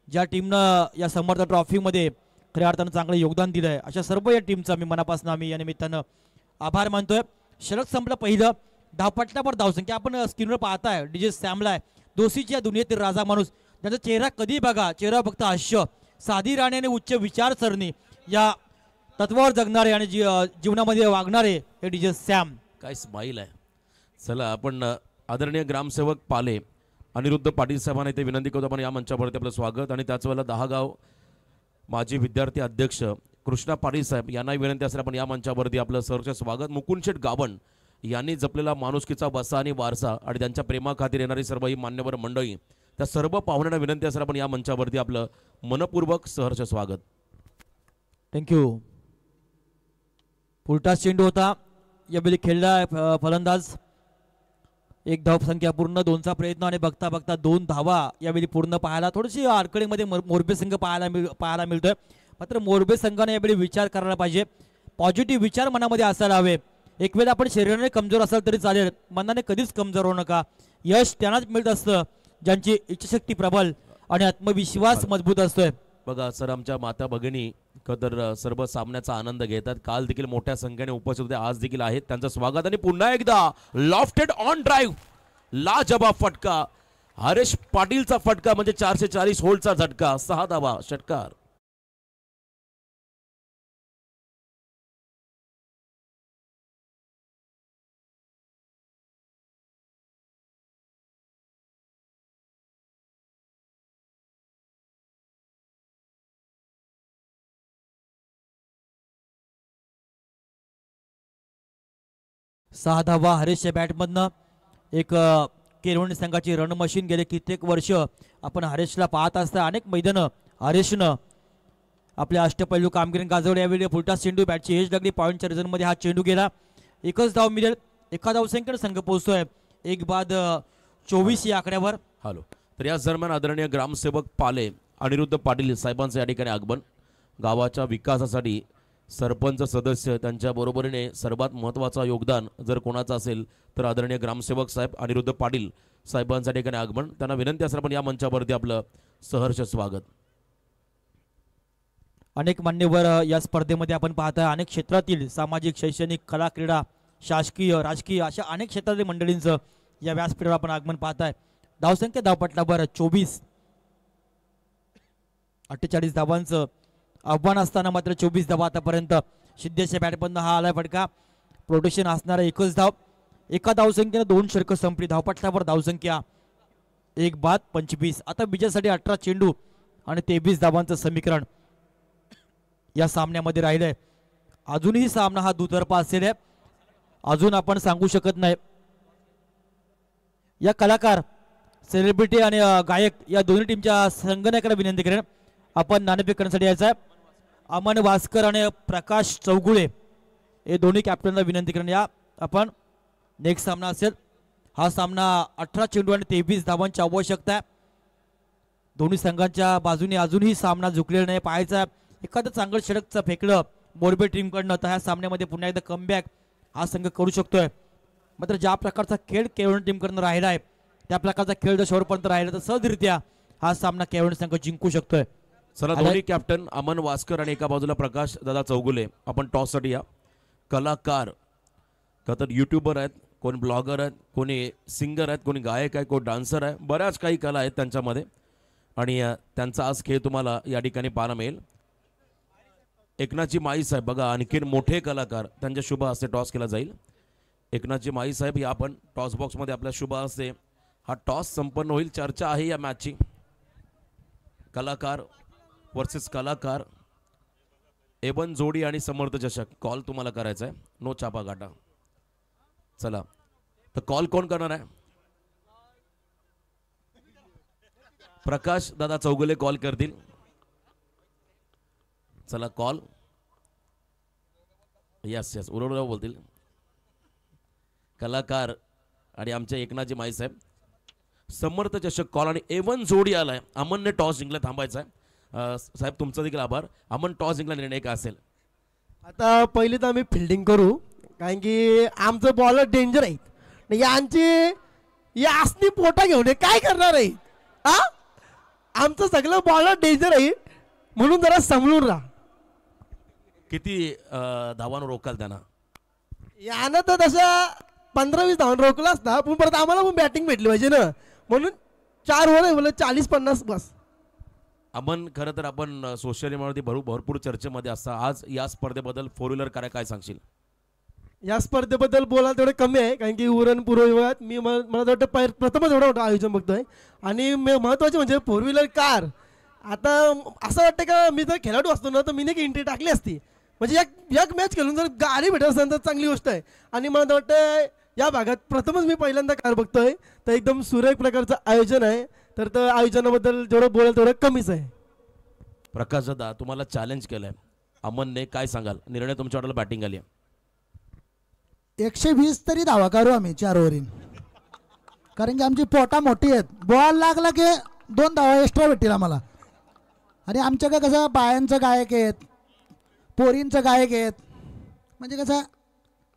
Speaker 2: ज्या टीमनं या समर्थ ट्रॉफीमध्ये खऱ्या अर्थानं चांगलं योगदान दिलंय, अशा सर्व या टीमचं आम्ही मनापासून आम्ही या निमित्तानं आभार मानतोय. षटक संपलं पहिलं. धावपटलावर धावसंख्या आपण स्क्रीनवर पाहताय. डीजे सॅमला दोषीच्या दुनियेतील राजा माणूस, ज्यांचा चेहरा कधी बघा चेहरा फक्त हास्य, साधी राहणे आणि उच्च विचारसरणी या तत्वावर जगणारे आणि जीवनामध्ये वागणारे हे डीजे सॅम.
Speaker 1: काय स्माईल आहे. चला आपण आदरणीय ग्रामसेवक पाले अनिरुद्ध पाटील साहेबांना इथे विनंती करतो आपण या मंचावरती आपलं स्वागत. आणि त्याच वेळेला 10 गाव माजी विद्यार्थी अध्यक्ष कृष्णा पाटील साहेब यांनाही विनंती असेल आपण या मंचावरती आपलं सहर्ष स्वागत. मुकुंद गाभण यांनी जपलेला माणुसकीचा वसा आणि वारसा आणि त्यांच्या प्रेमाखातीर येणारी सर्व ही मान्यवर मंडळी, त्या सर्व पाहुण्यांना विनंती असेल आपण या मंचावरती आपलं मनपूर्वक सहर्ष स्वागत.
Speaker 2: थँक्यू. पुलटा चेंडू होता यावेळी खेळला फलंदाज. 1 धावसंख्या पूर्ण, 2चा प्रयत्न आणि बघता बघता 2 धावा यावेळी पूर्ण पाहायला. थोडीशी आडकळीमध्ये मोरबे संघ पाहायला मिळतोय. मात्र मोरबे संघाने यावेळी विचार करायला पाहिजे. पॉझिटिव्ह विचार मनामध्ये असायला हवे. एक वेळ आपण शरीराने कमजोर असाल तरी चालेल, मनाने कधीच कमजोर होऊ नका. यश त्यांनाच मिळत असतं ज्यांची इच्छाशक्ती प्रबल आणि आत्मविश्वास मजबूत असतोय.
Speaker 1: बघा सर, आमच्या माता भगिनी कदर सर्व सामन्याचा आनंद घेतात. काल देखील मोठ्या संख्येने उपस्थित होते, आज देखील आहेत. त्यांचं स्वागत. आणि पुन्हा एकदा लॉफ्टेड ऑन ड्राईव्ह, लाजवाब फटका. हरेश पाटीलचा फटका म्हणजे 440 होल्डचा झटका, 6 धावा षटकार.
Speaker 2: सहा धावा हरेशच्या बॅटमधनं. एक केरवणी संघाची रणमशीन गेले कित्येक वर्ष आपण हरेशला पाहत असता. अनेक मैदानं हरेशनं आपल्या अष्टपैलू कामगिरी गाजवली. यावेळी फुलटा चेंडू बॅटची हेच लागली. पॉईंटच्या रिझनमध्ये हा चेंडू गेला. एकच धाव मिळेल. एका धावसंख्येने संघ पोहोचतोय 1-24 या आकड्यावर.
Speaker 1: हॅलो. तर याच दरम्यान आदरणीय ग्रामसेवक पाले अनिरुद्ध पाटील साहेबांचं या ठिकाणी आगमन. गावाच्या विकासासाठी सरपंच सदस्य त्यांच्या बरोबरीने सर्वात महत्त्वाचा योगदान जर कोणाचं असेल तर आदरणीय ग्रामसेवक साहेब अनिरुद्ध पाटील साहेबांच्या ठिकाणी आगमन. त्यांना विनंती असेल पण या मंचावरती आपलं सहर्ष स्वागत.
Speaker 2: अनेक मान्यवर या स्पर्धेमध्ये आपण पाहताय. अनेक क्षेत्रातील सामाजिक, शैक्षणिक, कला, क्रीडा शासकीय राजकीय अशा अनेक क्षेत्रातील मंडळींचं या व्यासपीठावर आपण आगमन पाहताय. धावसंख्या धावपटलावर 24, 48 धावांचं आव्हान असताना मात्र 24 धावा आतापर्यंत सिद्धेशच्या बॅटमधनं हा आलाय फटका. प्रोटेक्शन असणारा एकच धाव, एका धावसंख्येनं 2 षटकं संपली. धावपटलावर धावसंख्या 1 बाद 25. आता विजयासाठी 18 चेंडू आणि 23 धावांचं समीकरण या सामन्यामध्ये राहिलंय. अजूनही सामना हा दुतर्फा असेल आहे, अजून आपण सांगू शकत नाही. या कलाकार, सेलिब्रिटी आणि गायक या दोन्ही टीमच्या संगणकाला विनंती करेन आपण नाणेफेक करण्यासाठी यायचं आहे. अमन वास्कर आणि प्रकाश चौगुळे हे दोन्ही कॅप्टनला विनंती करेन या आपण. नेक्स्ट सामना असेल हा सामना 18 चेंडू आणि 23 धावांची आवश्यकता आहे. दोन्ही संघांच्या बाजूने अजूनही सामना झुकलेला नाही. पाहायचा एखादं चांगलं षटकचं फेकलं मोरबे टीमकडनं तर ह्या सामन्यामध्ये पुन्हा एकदा कमबॅक हा संघ करू शकतोय. मात्र ज्या प्रकारचा खेळ केवळ टीमकडनं राहिला आहे त्या प्रकारचा खेळ जर शेवटपर्यंत राहिला तर सहजरित्या हा सामना केवळ संघ जिंकू शकतोय.
Speaker 1: चला दोन्ही कॅप्टन अमन वास्कर आणि एका बाजूला प्रकाश दादा चौगुले आपण टॉससाठी या. कलाकार का तर युट्यूबर आहेत, कोणी ब्लॉगर आहेत, कोणी सिंगर आहेत, कोणी गायक आहे, कोणी डान्सर आहे, बऱ्याच काही कला आहेत त्यांच्यामध्ये आणि त्यांचा आज खेळ तुम्हाला या ठिकाणी पाहायला मिळेल. एकनाथजी माई साहेब बघा आणखीन मोठे कलाकार, त्यांच्या शुभ हस्ते टॉस केला जाईल. एकनाथजी माई साहेब या आपण टॉस बॉक्समध्ये आपल्या शुभ हस्ते हा टॉस संपन्न होईल. चर्चा आहे या मॅचची, कलाकार वर्सेस कलाकार, एवन जोडी आणि समर्थ चषक. कॉल तुम्हाला करायचा आहे, नो चापा गाटा. चला तर कॉल कोण करणार आहे? प्रकाश दादा चौगुले कॉल करतील. चला कॉल. यस यस उरवरा बोलतील कलाकार आणि आमचे एकनाथजी माई साहेब. समर्थ चषक कॉल आणि एवन जोडी आलाय. अमनने टॉस जिंकला, थांबायचा आहे. साहेब तुमचा देखील आभार. अमन टॉस जिंकला, निर्णय काय असेल?
Speaker 4: आता पहिली तर आम्ही फिल्डिंग करू, कारण की आमचं बॉलर डेंजर आहेत. यांची या असली पोटा घेऊन काय करणार आहे हा? आमचं सगळं बॉलर डेंजर आहे म्हणून जरा समजून राहा.
Speaker 1: किती धावांवर रोकाल त्यांना?
Speaker 4: यानं तर तशा 15-20 धावून रोखला असता, पण परत आम्हाला पण बॅटिंग भेटली पाहिजे ना, म्हणून 4 ओव्हर आहे, 40-50 बस.
Speaker 1: अमन खरं तर आपण सोशल मीडियावरती भरपूर चर्चेमध्ये असता. आज या स्पर्धेबद्दल 4 व्हीलर काय सांगशील?
Speaker 4: या स्पर्धेबद्दल बोलायला तेवढे कमी आहे, कारण की उरण पूर्व विभागात मी मला वाटतं प्रथमच एवढं मोठं आयोजन बघतोय. आणि महत्त्वाचे म्हणजे 4 व्हीलर कार. आता असं वाटतं का मी जर खेळाडू असतो ना तर मी नाही एंट्री टाकली असती, म्हणजे एक मॅच खेळून जर गाडी भेटत असेल तर चांगली गोष्ट आहे. आणि मला वाटतं या भागात प्रथमच मी पहिल्यांदा कार बघतोय, तर एकदम सुरेख प्रकारचं आयोजन आहे. तर त्या आयोजनाबद्दल जेवढं बोलाल तेवढं कमीच आहे.
Speaker 1: प्रकाश दादा तुम्हाला चॅलेंज केलंय अमनने, काय सांगाल? निर्णय तुमच्या ऑर्डरला बॅटिंग आली आहे.
Speaker 5: 120 तरी धावा करू आम्ही 4 ओव्हरीन, कारण की आमची पोटा मोठी आहेत. बॉल लागला की 2 धावा एक्स्ट्रा भेटतील आम्हाला. आणि आमच्याकडे कसं बायांचं गायक आहेत, पोरींचं गायक आहेत, म्हणजे कसं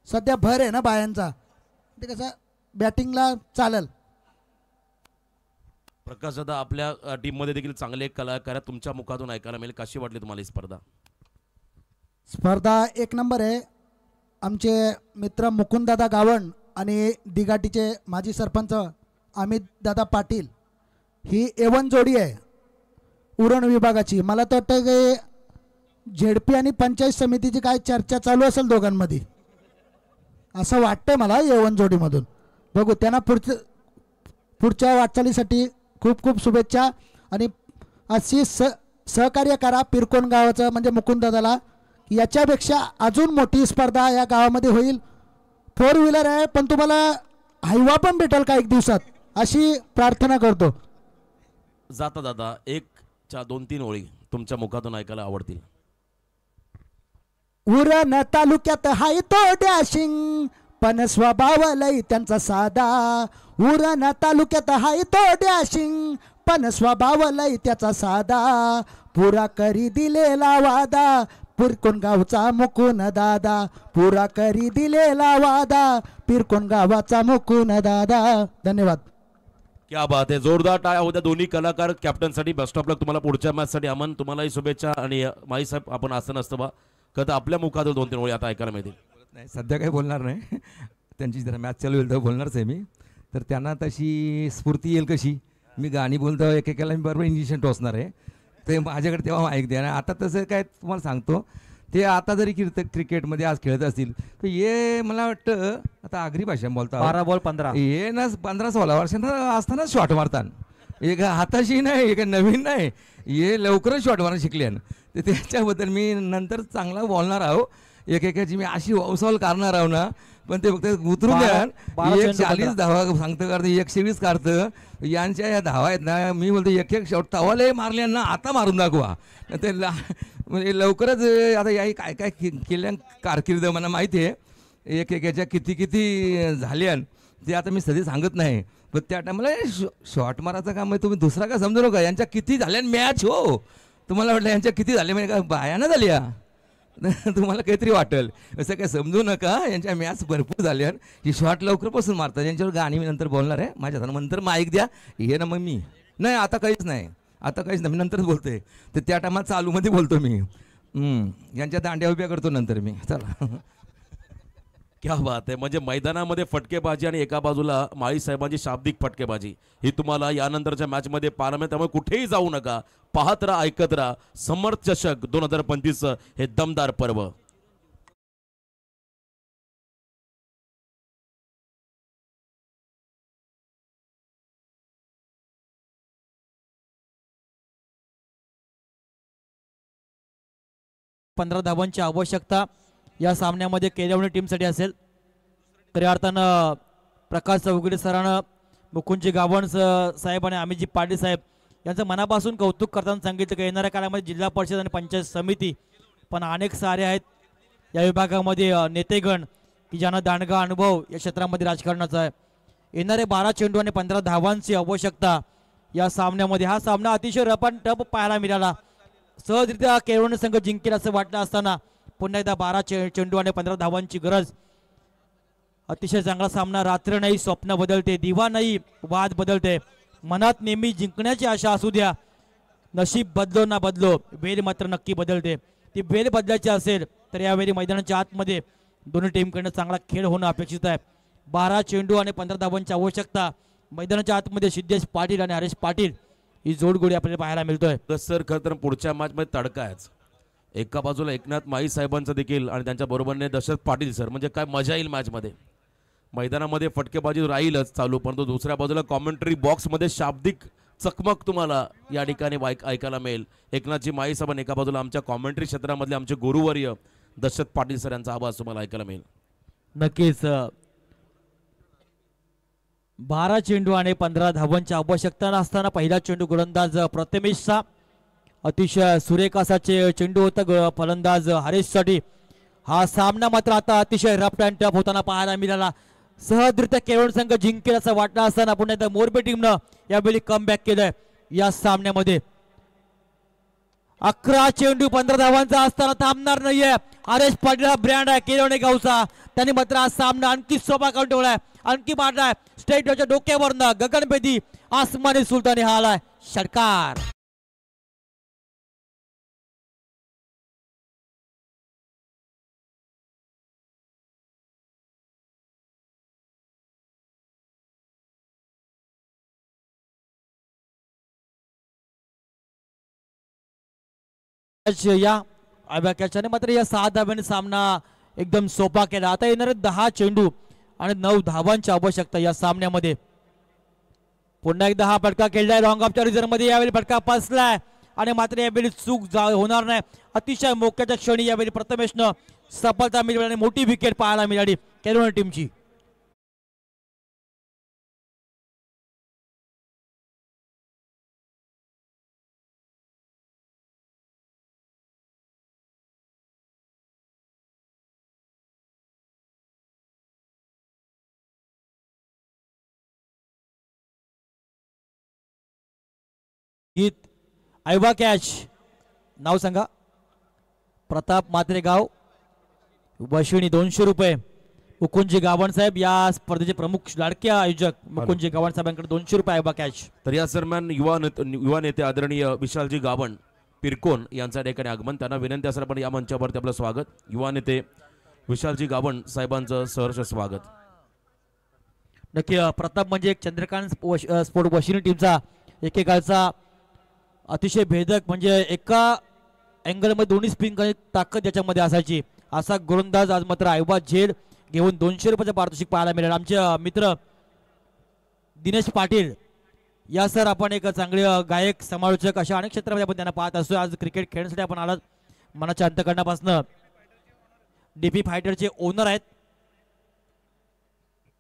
Speaker 5: सध्या भर आहे ना बायांचा, ते कसं बॅटिंगला चालेल.
Speaker 1: प्रकाश दादा आपल्या टीममध्ये देखील चांगले एक कलाकार आहेत, तुमच्या मुखातून ऐकायला मिळेल. कशी वाटली तुम्हाला ही स्पर्धा?
Speaker 5: स्पर्धा 1 नंबर आहे. आमचे मित्र मुकुंददादा गावण आणि दिघाटीचे माजी सरपंच अमित दादा पाटील ही एवन जोडी आहे उरण विभागाची. मला तर वाटतं की झेडपी आणि पंचायत समितीची काय चर्चा चालू असेल दोघांमध्ये, असं वाटतंय मला एवन जोडीमधून. बघू, त्यांना पुढच्या वाटचालीसाठी खूप खूप शुभेच्छा. आणि अशी सहकार्य करा पिरकोन गावाचं, म्हणजे मुकुंददादाला. याच्यापेक्षा अजून मोठी स्पर्धा या गावामध्ये होईल. 4 व्हीलर आहे, पण तुम्हाला हायवा पण भेटेल का एक दिवसात, अशी प्रार्थना करतो.
Speaker 1: जाता दादा 1च्या 2-3 ओळी तुमच्या मुखातून ऐकायला आवडतील.
Speaker 5: उरण तालुक्यात हाय तो डॅशिंग, पण स्वभाव लई त्यांचा साधा. उरण तालुक्यात हाय तो डॅशिंग, पण स्वभाव लई त्याचा साधा. पुरा करी दिलेला वादा पिरकोन गावचा मुकुन दादा, पुरा करी दिलेला वादा पिरकोन गावाचा मुकुन दादा. धन्यवाद.
Speaker 1: क्या बात आहे, जोरदार टाळ्या होत्या दोन्ही कलाकार कॅप्टनसाठी. बेस्ट ऑफ लक तुम्हाला पुढच्या मॅचसाठी. अमन तुम्हालाही शुभेच्छा. आणि माई साहेब आपण असं नसतं बा, कधी आपल्या मुखातून 2-3 ओळी आता ऐकायला मिळतील.
Speaker 6: नाही सध्या काही बोलणार नाही. त्यांची जरा मॅच चालू होईल तर बोलणारच आहे मी. तर त्यांना तशी स्फूर्ती येईल कशी, मी गाणी बोलतो एकेकाला मी बरोबर इंजेक्शन टोचणार आहे, ते माझ्याकडे तेव्हा माहीत द्या. आता तसं काय तुम्हाला सांगतो, ते आता जरी क्रिकेटमध्ये आज खेळत असतील तर ये मला वाटतं आता आगरी भाषा बोलता
Speaker 2: 12 बॉल 15
Speaker 6: ये ना 15-16 वर्षांना असताना शॉट मारतात, एक हाताशी नाही एक नवीन नाही, ये लवकरच शॉट मारणं शिकल्यान. तर त्याच्याबद्दल मी नंतर चांगला बोलणार आहो, एकेकाची मी अशी वौसावल करणार आहो ना, पण ते फक्त उतरून द्या. 140 धावा सांगतं काढतं, 120 काढतं, यांच्या या धावा आहेत ना, मी बोलतो एक शॉट तवाले मारल्यांना आता मारून दाखवा. ते म्हणजे लवकरच आता याही काय काय केल्या कारकीर्द मला माहिती आहे, एकेकाच्या किती किती झाल्यान ते आता मी सध्या सांगत नाही. पण त्या टायमाला शॉट मारायचं काम आहे, तुम्ही दुसरा का समजू नका. यांच्या किती झाल्यान मॅच हो, तुम्हाला वाटलं यांच्या किती झाले म्हणजे का बायानं झाल्या, तुम्हाला काहीतरी वाटेल असं काय समजू नका. यांच्या मॅच भरपूर झाल्या, ही शॉट लवकरपासून मारतात. यांच्यावर गाणी मी नंतर बोलणार आहे माझ्या नंतर माईक द्या हे ना. मग मी नाही आता काहीच नाही, आता काहीच नाही, मी नंतरच बोलतोय. तर त्या टायमात चालूमध्ये बोलतो मी, यांच्या दांड्या उभ्या करतो नंतर मी. चला
Speaker 1: क्या बात आहे. म्हणजे मैदानामध्ये फटकेबाजी आणि एका बाजूला माळी साहेबांची शाब्दिक फटकेबाजी ही तुम्हाला यानंतरच्या मॅचमध्ये पाहायला मिळेल. त्यामुळे कुठेही जाऊ नका, पाहत राहा, ऐकत राहा. समर्थ चषक 2025 हे दमदार पर्व.
Speaker 2: पंधरा धावांची आवश्यकता या सामन्यामध्ये केळवणी टीमसाठी असेल. खऱ्या अर्थानं प्रकाश चौगुले सरांनं, मुकुंदजी गावण साहेब आणि अमितजी पाटील साहेब यांचं मनापासून कौतुक करताना सांगितलं की येणाऱ्या काळामध्ये जिल्हा परिषद आणि पंचायत समिती पण अनेक सारे आहेत या विभागामध्ये नेतेगण की ज्यांना दांडगा अनुभव या क्षेत्रामध्ये राजकारणाचा आहे. येणारे 12 चेंडू आणि 15 धावांची आवश्यकता या सामन्यामध्ये. हा सामना अतिशय टप पाहायला मिळाला. सहजरित्या केळवणी संघ जिंकेल असं वाटलं असताना पुन्हा एकदा 12 चेंडू आणि 15 धावांची गरज. अतिशय चांगला सामना. रात्र नाही स्वप्न बदलते, दिवा नाही वाद बदलते. मनात नेहमी जिंकण्याची आशा असू द्या, नशीब बदलो ना बदलो, वेळ मात्र नक्की बदलते. ती वेळ बदलायची असेल तर यावेळी मैदानाच्या आतमध्ये दोन्ही टीमकडनं चांगला खेळ होणं अपेक्षित आहे. 12 चेंडू आणि 15 धावांची आवश्यकता. मैदानाच्या आतमध्ये सिद्धेश पाटील आणि हरेश पाटील ही जोडगोडी आपल्याला पाहायला मिळतोय.
Speaker 1: सर खरं तर पुढच्या मॅचमध्ये तडका आहेच. एका बाजूला एकनाथ माई साहेबांचं देखील आणि त्यांच्या बरोबरने दशरथ पाटील सर, म्हणजे काय मजा येईल मॅचमध्ये. मैदानामध्ये फटकेबाजी राहीलच चालू, परंतु दुसऱ्या बाजूला कॉमेंट्री बॉक्समध्ये शाब्दिक चकमक तुम्हाला या ठिकाणी ऐकायला मिळेल. एकनाथजी माई साहेबांनी एका बाजूला आमच्या कॉमेंट्री क्षेत्रामधले आमचे गुरुवर्य दशरथ पाटील सर यांचा आवाज तुम्हाला ऐकायला मिळेल.
Speaker 2: नक्कीच 12 चेंडू आणि 15 धावांची आवश्यकता असताना पहिला चेंडू गोलंदाज प्रथमेशचा अतिशय सुरेख असाचे चेंडू होता फलंदाज हरेशसाठी. हा सामना मात्र आता अतिशय रफ अँड टफ होताना पाहायला मिळाला. सहजरित्या केळवण संघ जिंकेल असं वाटलं असताना पुन्हा एकदा मोरबी टीमनं यावेळी कमबॅक केलंय या सामन्यामध्ये. 11 चेंडू 15 धावांचा असताना थांबणार नाहीये. हरेश पाटील हा ब्रँड आहे केळवणे गावचा. त्यांनी मात्र हा सामना आणखी सोपा करून ठेवलाय, आणखी मारलाय. स्टेटच्या डोक्यावरनं गगनभेदी आसमानी सुलतानी हा आलाय षटकार. या अभ्याकाशाने मात्र या 6 धावांनी सामना एकदम सोपा केला. आता येणारे 10 चेंडू आणि 9 धावांची आवश्यकता या सामन्यामध्ये. पुन्हा एकदा हा फटका खेळलाय लॉंग ऑफच्या रिझर्व मध्ये. यावेळी फटका पासलाय आणि मात्र यावेळी चूक होणार नाही. अतिशय मोक्याच्या क्षणी यावेळी प्रथमेशनं सफलता मिळवली आणि मोठी विकेट पाहायला मिळाली केळवणी टीमची. गीत ऐवा कॅच नाव सांगा. प्रताप मात्रेगाव वशिणी 200 रुपये. मुकुंदजी गावण साहेब या स्पर्धेचे प्रमुख लाडके आयोजक मुकुंदजी गावण साहेबांकडे 200 रुपये ऐवा कॅच.
Speaker 1: तर या दरम्यान युवा नेते आदरणीय विशालजी गावण पिरकोन यांच्या ठिकाणी आगमन. त्यांना विनंती असेल आपण या मंचावरती आपलं स्वागत. युवा नेते विशालजी गावण साहेबांचं सहर्ष स्वागत.
Speaker 2: नक्की प्रताप म्हणजे एक चंद्रकांत स्पोर्ट वॉशिंग्टन टीमचा एकेकाळचा अतिशय भेदक, म्हणजे एका अँगलमध्ये दोन्ही स्पिन ताकद याच्यामध्ये असायची असा गोलंदाज आज मात्र ऐवज झेल घेऊन 200 रुपयाचा पारितोषिक पाहायला मिळेल. आमचे मित्र दिनेश पाटील या सर आपण एक चांगले गायक समालोचक अशा अनेक क्षेत्रामध्ये आपण त्यांना पाहत असतो. आज क्रिकेट खेळण्यासाठी आपण आलात मनाच्या अंतकरणापासून. डीपी फायटरचे ओनर आहेत.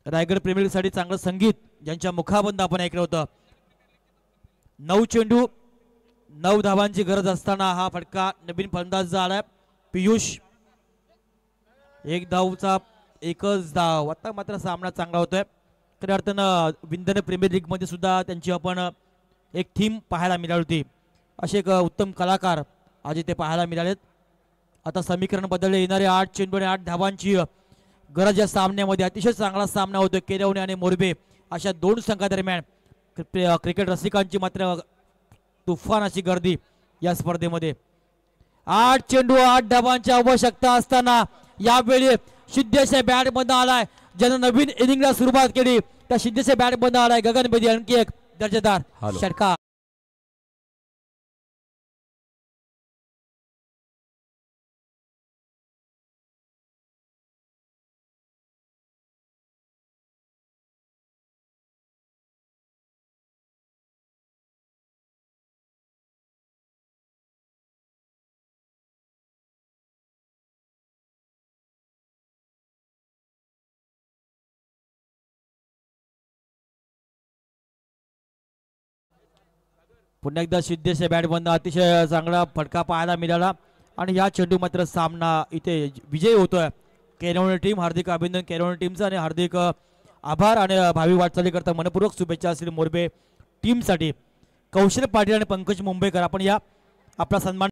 Speaker 2: रायगड प्रीमियर लीग साठी चांगलं संगीत ज्यांच्या मुखाबंद आपण ऐकलं होतं. 9 चेंडू 9 धावांची गरज असताना हा फटका नवीन फलंदाज आलाय पियुष. 1 धावचा 1च धाव. आता मात्र सामना चांगला होतोय. खऱ्या अर्थानं विंधन प्रीमियर लीग मध्ये सुद्धा त्यांची आपण एक थीम पाहायला मिळाली होती. असे एक उत्तम कलाकार आज इथे पाहायला मिळालेत. आता समीकरण बदलले. येणारे 8 चेंडू आणि 8 धावांची गरज या सामन्यामध्ये. अतिशय चांगला सामना होतोय. केरवणे आणि मोरबे अशा 2 संघादरम्यान क्रिकेट रसिकांची मात्र तुफान अशी गर्दी या स्पर्धेमध्ये. 8 चेंडू 8 धावांची आवश्यकता असताना यावेळी सिद्धेशा बॅट बंद आलाय. ज्यानं नवीन इनिंगला सुरुवात केली त्या सिद्धेशा बॅट बंद आलाय. गगन बेदी आणखी एक दर्जेदार षटकार. पुन्हा एकदा सिद्धेशा बॅट बंद. अतिशय चांगला फटका पाहायला मिळाला आणि या चेंडू मात्र सामना इथे विजयी होतोय. केरवणे टीम हार्दिक अभिनंदन केरवणे टीमचं आणि हार्दिक आभार आणि भावी वाटचाली करता मनपूर्वक शुभेच्छा असतील मोरबे टीमसाठी. कौशल पाटील आणि पंकज मुंबईकर आपण या आपला सन्मान